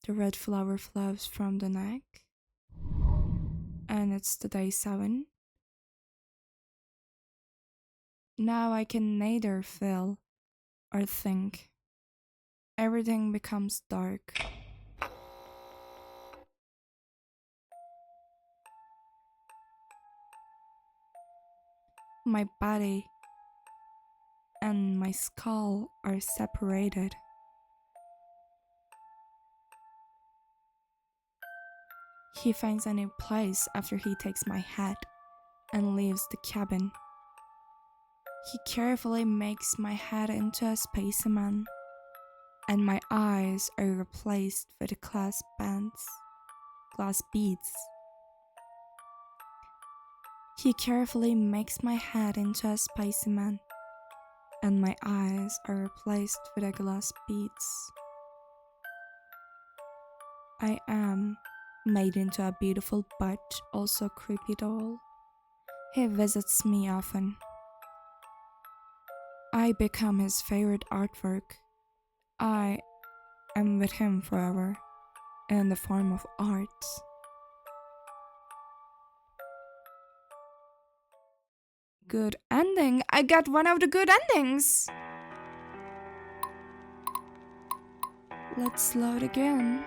The red flower flows from the neck, and it's the day 7. Now I can neither feel or think. Everything becomes dark. My body and my skull are separated. He finds a new place after he takes my hat and leaves the cabin. He carefully makes my head into a spaceman, and my eyes are replaced with glass beads. He carefully makes my head into a spaceman, and my eyes are replaced with glass beads. I am made into a beautiful but also creepy doll. He visits me often. I become his favorite artwork. I am with him forever in the form of art. Good ending. I got one of the good endings. Let's load again.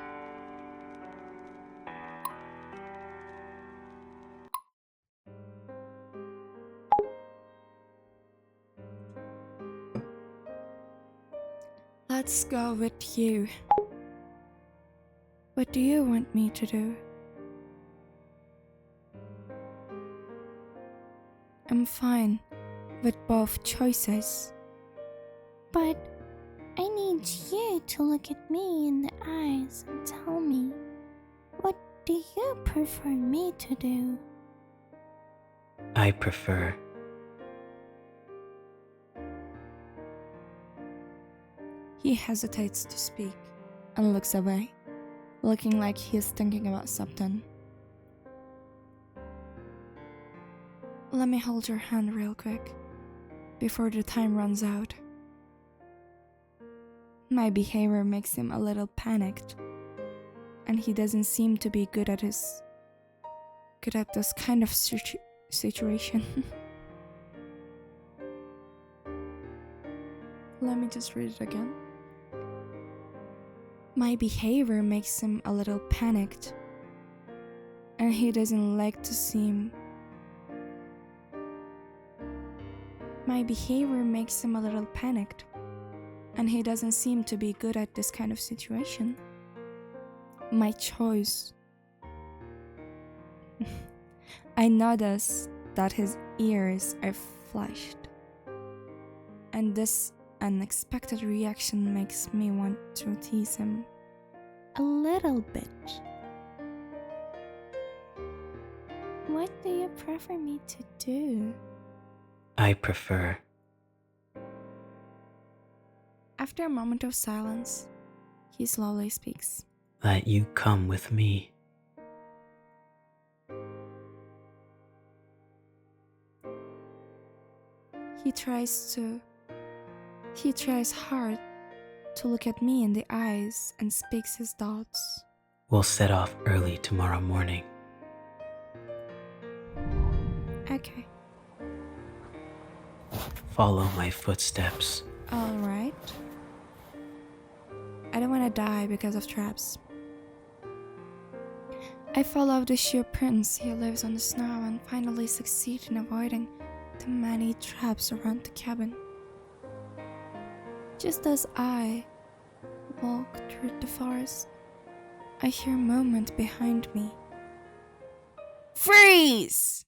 Let's go with you. What do you want me to do? I'm fine with both choices. But I need you to look at me in the eyes and tell me, what do you prefer me to do? I prefer. He hesitates to speak and looks away, looking like he's thinking about something. Let me hold your hand real quick, before the time runs out. My behavior makes him a little panicked, and he doesn't seem to be good at this kind of situation. Let me just read it again. My behavior makes him a little panicked, and he doesn't like to seem. My behavior makes him a little panicked, and he doesn't seem to be good at this kind of situation. My choice. I notice that his ears are flushed, and this unexpected reaction makes me want to tease him A little bit. What do you prefer me to do? I prefer. After a moment of silence, he slowly speaks. That you come with me. He tries hard to look at me in the eyes and speaks his thoughts. We'll set off early tomorrow morning. Okay, Follow my footsteps. alright. I don't want to die because of traps. I follow the shoe prints. He lives on the snow and finally succeed in avoiding the many traps around the cabin. Just as I walk through the forest, I hear a movement behind me. Freeze!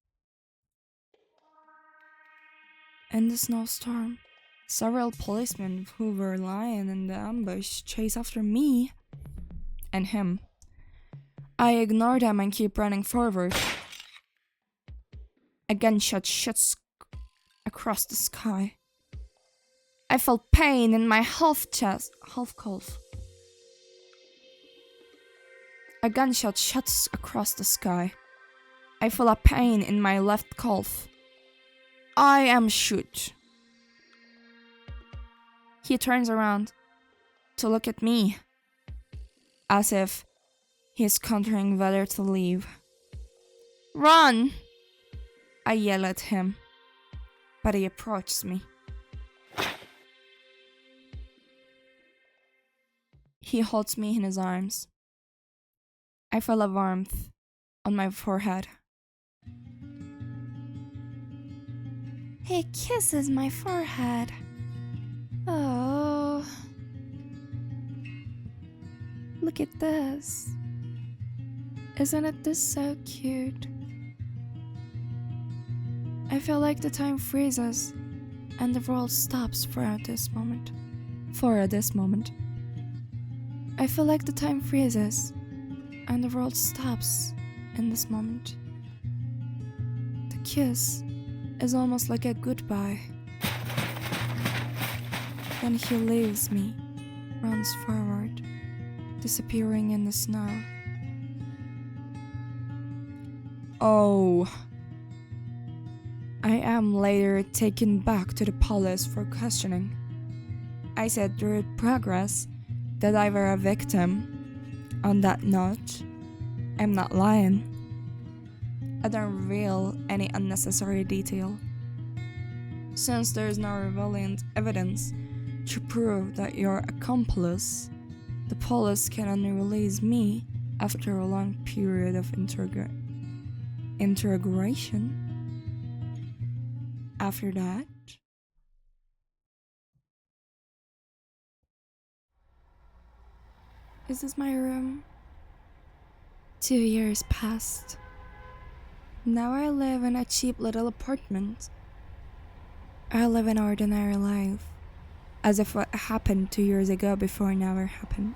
In the snowstorm, several policemen who were lying in the ambush chase after me and him. I ignore them and keep running forward. A gunshot shuts across the sky. I felt pain in my half calf. A gunshot shuts across the sky. I feel a pain in my left calf. I am shot. He turns around to look at me, as if he's considering whether to leave. Run! I yell at him, but he approaches me. He holds me in his arms. I feel a warmth on my forehead. He kisses my forehead. Oh. Look at this. Isn't this so cute? I feel like the time freezes and the world stops for this moment. I feel like the time freezes and the world stops in this moment. The kiss is almost like a goodbye. Then he leaves me, runs forward, disappearing in the snow. Oh. I am later taken back to the palace for questioning. I said during progress that I were a victim. On that note, I'm not lying. I don't reveal any unnecessary detail. Since there is no relevant evidence to prove that you're accomplice, the police can only release me after a long period of interrogation. After that, is this my room? 2 years passed. Now I live in a cheap little apartment. I live an ordinary life, as if what happened 2 years ago before never happened.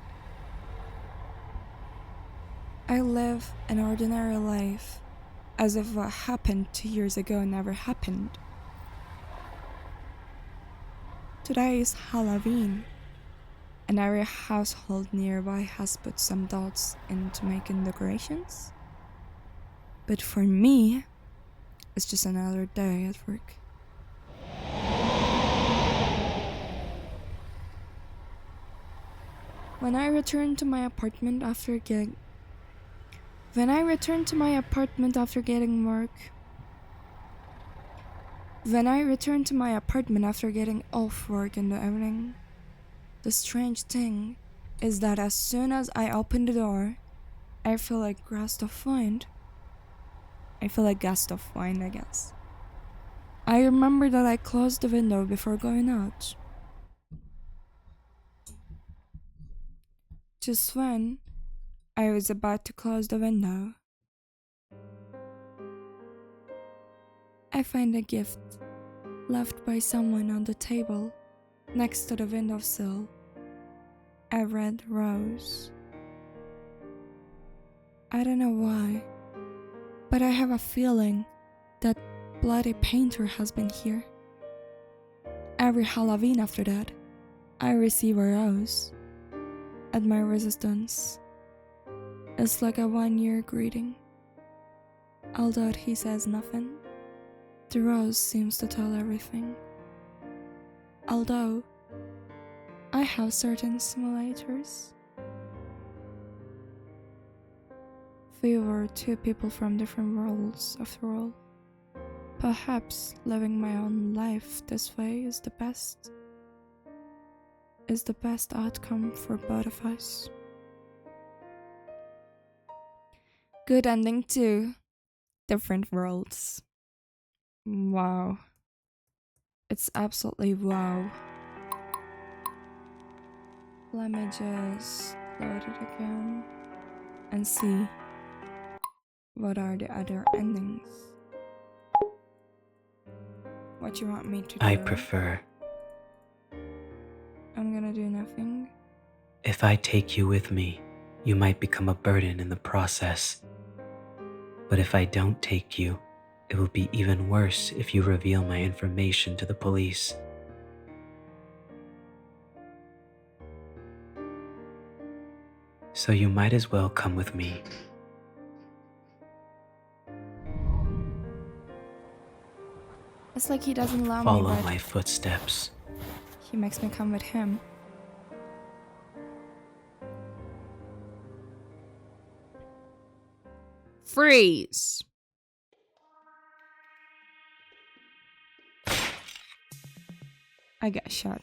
I live an ordinary life, as if what happened 2 years ago never happened. Today is Halloween, and every household nearby has put some thoughts into making decorations. But for me, it's just another day at work. When I returned to my apartment after getting off work in the evening, the strange thing is that as soon as I open the door, I feel like gust of wind, I guess. I remember that I closed the window before going out. Just when I was about to close the window, I find a gift left by someone on the table next to the windowsill. A red rose. I don't know why, but I have a feeling that bloody painter has been here. Every Halloween after that, I receive a rose. At my residence, it's like a 1-year greeting. Although he says nothing, the rose seems to tell everything. Although I have certain simulators. We were two people from different worlds, after all. Perhaps living my own life this way is the best outcome for both of us. Good ending to different worlds. Wow. It's absolutely wow. Let me just load it again and see what are the other endings. What you want me to do? I prefer. I'm gonna do nothing. If I take you with me, you might become a burden in the process. But if I don't take you, it will be even worse if you reveal my information to the police. So you might as well come with me. It's like he doesn't allow me, Follow but my footsteps. he makes me come with him. Freeze! I got shot.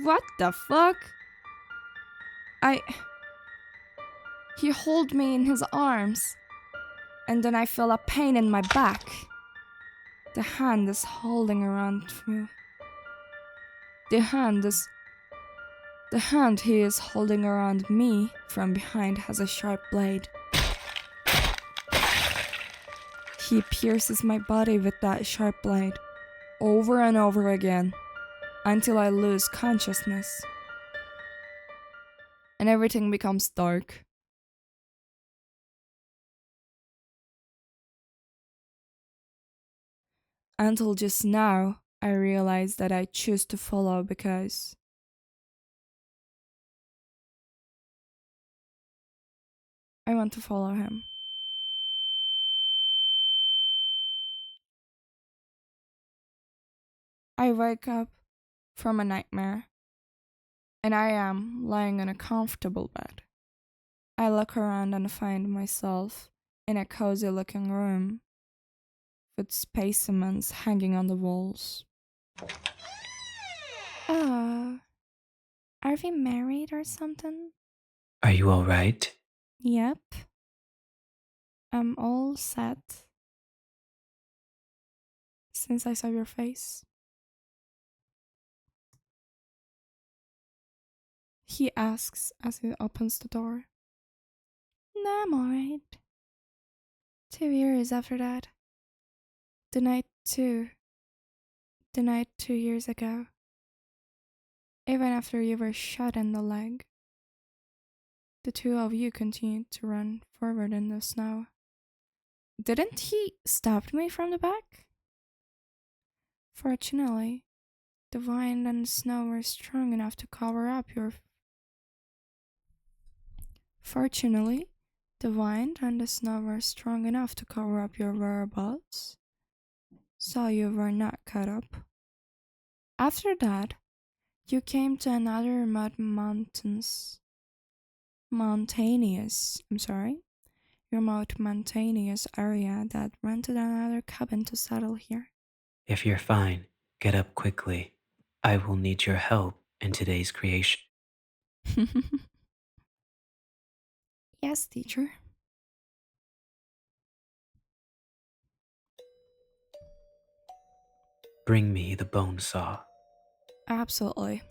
What the fuck? He hold me in his arms, and then I feel a pain in my back. The hand is holding around me. The hand he is holding around me from behind has a sharp blade. He pierces my body with that sharp blade over and over again until I lose consciousness. And everything becomes dark. Until just now, I realize that I choose to follow because I want to follow him. I wake up from a nightmare, and I am lying in a comfortable bed. I look around and find myself in a cozy looking room with specimens hanging on the walls. Are we married or something? Are you alright? Yep. I'm all set. Since I saw your face. He asks as he opens the door. No, I'm alright. 2 years after that. The night 2 years ago. Even after you were shot in the leg, the two of you continued to run forward in the snow. Didn't he stab me from the back? Fortunately, the wind and the snow were strong enough to cover up your... Fortunately, the wind and the snow were strong enough to cover up your whereabouts, so you were not cut up. After that, you came to another mountainous area that rented another cabin to settle here. If you're fine, get up quickly. I will need your help in today's creation. Yes, teacher. Bring me the bone saw. Absolutely.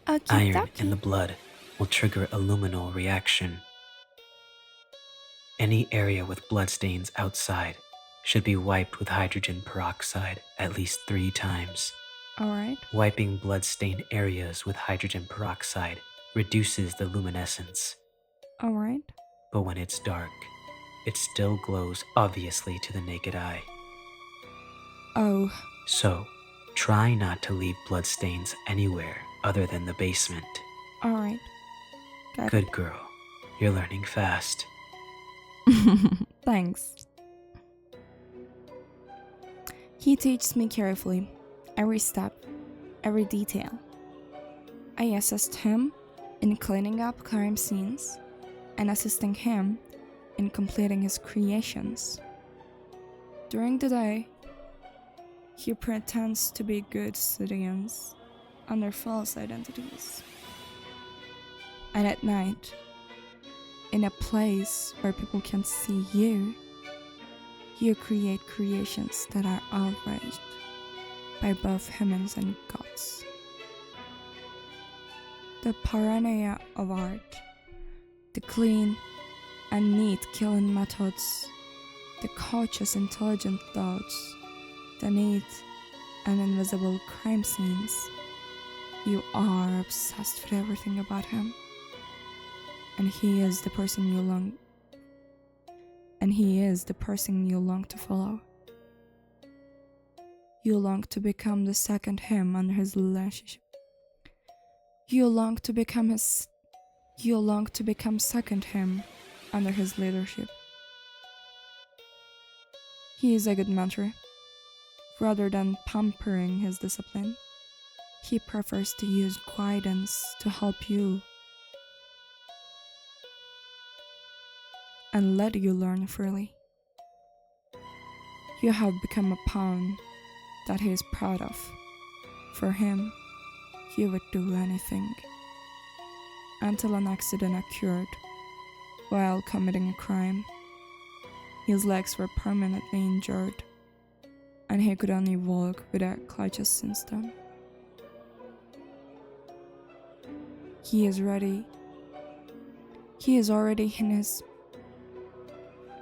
Iron in the blood will trigger a luminal reaction. Any area with bloodstains outside should be wiped with hydrogen peroxide at least 3 times. Alright. Wiping blood-stained areas with hydrogen peroxide reduces the luminescence. Alright. But when it's dark, it still glows obviously to the naked eye. Oh. So, try not to leave bloodstains anywhere other than the basement. Alright. Good girl. You're learning fast. Thanks. He teaches me carefully, every step, every detail. I assist him in cleaning up crime scenes and assisting him in completing his creations. During the day, he pretends to be good citizens under false identities. And at night, in a place where people can see you, you create creations that are outraged by both humans and gods. The paranoia of art, the clean and neat killing methods, the cautious intelligent thoughts, the neat and invisible crime scenes. You are obsessed with everything about him. And he is the person you long to follow. You long to become the second him under his relationship. You long to become second him under his leadership. He is a good mentor. Rather than pampering his discipline, he prefers to use guidance to help you and let you learn freely. You have become a pawn that he is proud of. For him, he would do anything. Until an accident occurred while committing a crime. His legs were permanently injured and he could only walk with a clutches since then. He is ready. He is already in his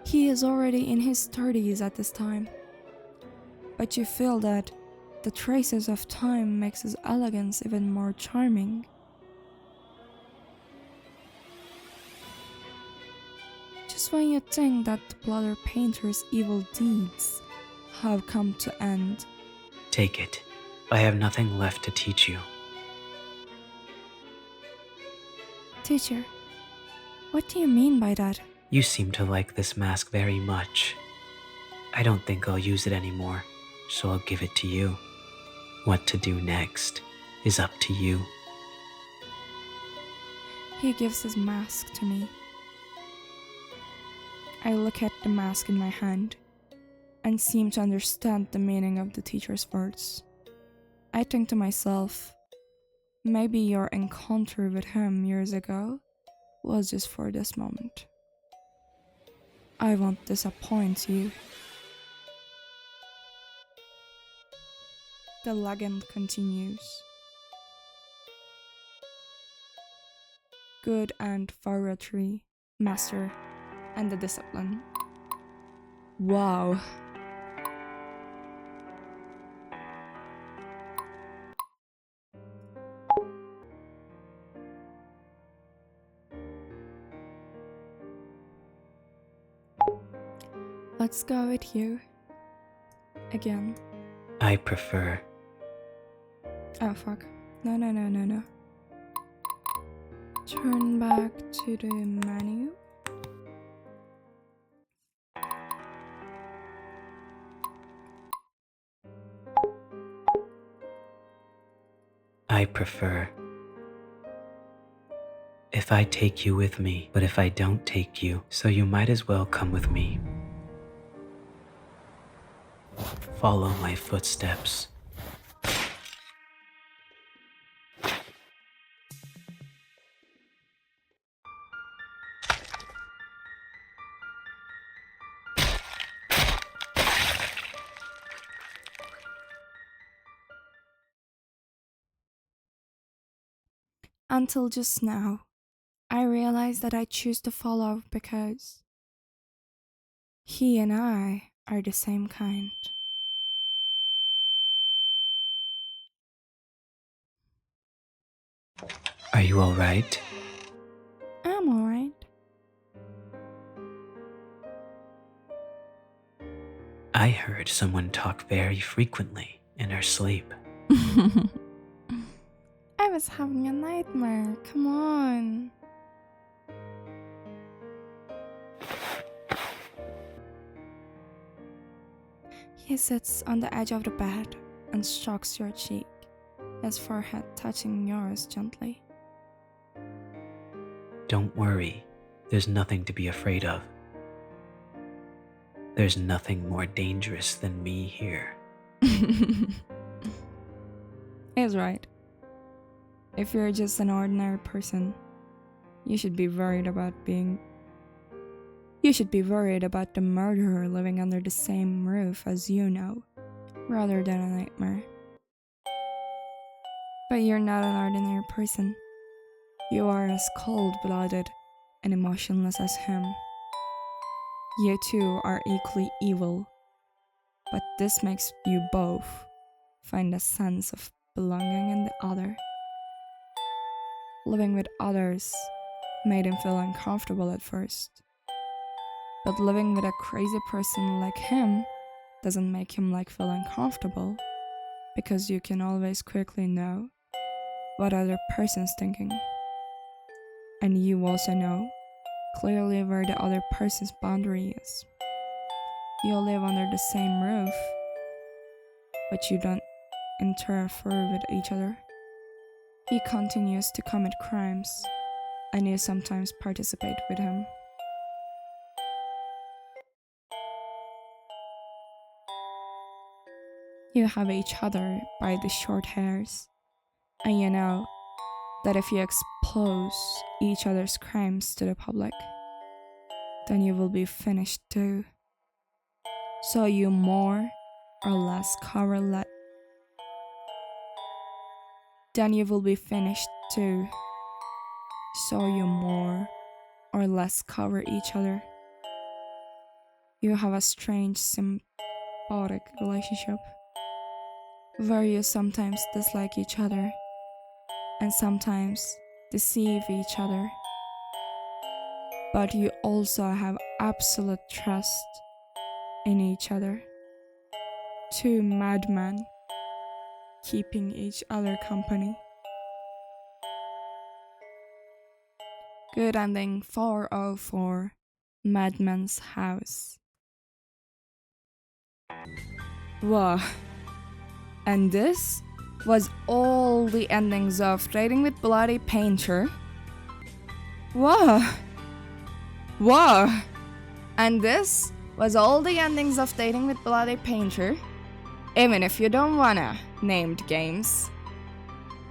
30s at this time. But you feel that the traces of time makes his elegance even more charming. Just when you think that the blotter painter's evil deeds have come to end. Take it. I have nothing left to teach you. Teacher, what do you mean by that? You seem to like this mask very much. I don't think I'll use it anymore, so I'll give it to you. What to do next is up to you. He gives his mask to me. I look at the mask in my hand and seem to understand the meaning of the teacher's words. I think to myself, maybe your encounter with him years ago was just for this moment. I won't disappoint you. The legend continues. Good and valedictory, master, and the discipline. Wow. Let's go with you. Again. I prefer. Oh fuck. No. Turn back to the menu. I prefer. If I take you with me, but if I don't take you, so you might as well come with me. Follow my footsteps. Until just now, I realized that I choose to follow because he and I are the same kind. Are you alright? I'm alright. I heard someone talk very frequently in her sleep. I was having a nightmare. Come on. He sits on the edge of the bed and strokes your cheek, his forehead touching yours gently. Don't worry, there's nothing to be afraid of. There's nothing more dangerous than me here. He's right. If you're just an ordinary person, you should be worried about the murderer living under the same roof as you know, rather than a nightmare. But you're not an ordinary person. You are as cold-blooded and emotionless as him. You two are equally evil, but this makes you both find a sense of belonging in the other. Living with others made him feel uncomfortable at first. But living with a crazy person like him doesn't make him feel uncomfortable, because you can always quickly know what other person's thinking. And you also know clearly where the other person's boundary is. You live under the same roof, but you don't interfere with each other. He continues to commit crimes, and you sometimes participate with him. You have each other by the short hairs, and you know that if you expose each other's crimes to the public, then you will be finished too. So you more or less cover then you will be finished too. So you more or less cover each other. You have a strange symbiotic relationship where you sometimes dislike each other and sometimes deceive each other. But you also have absolute trust in each other. Two madmen keeping each other company. Good ending 404, Madman's House. Wow. And this was all the endings of Dating with Bloody Painter. Wow. Wow. And this was all the endings of Dating with Bloody Painter. Even if you don't wanna named games.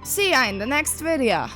See ya in the next video.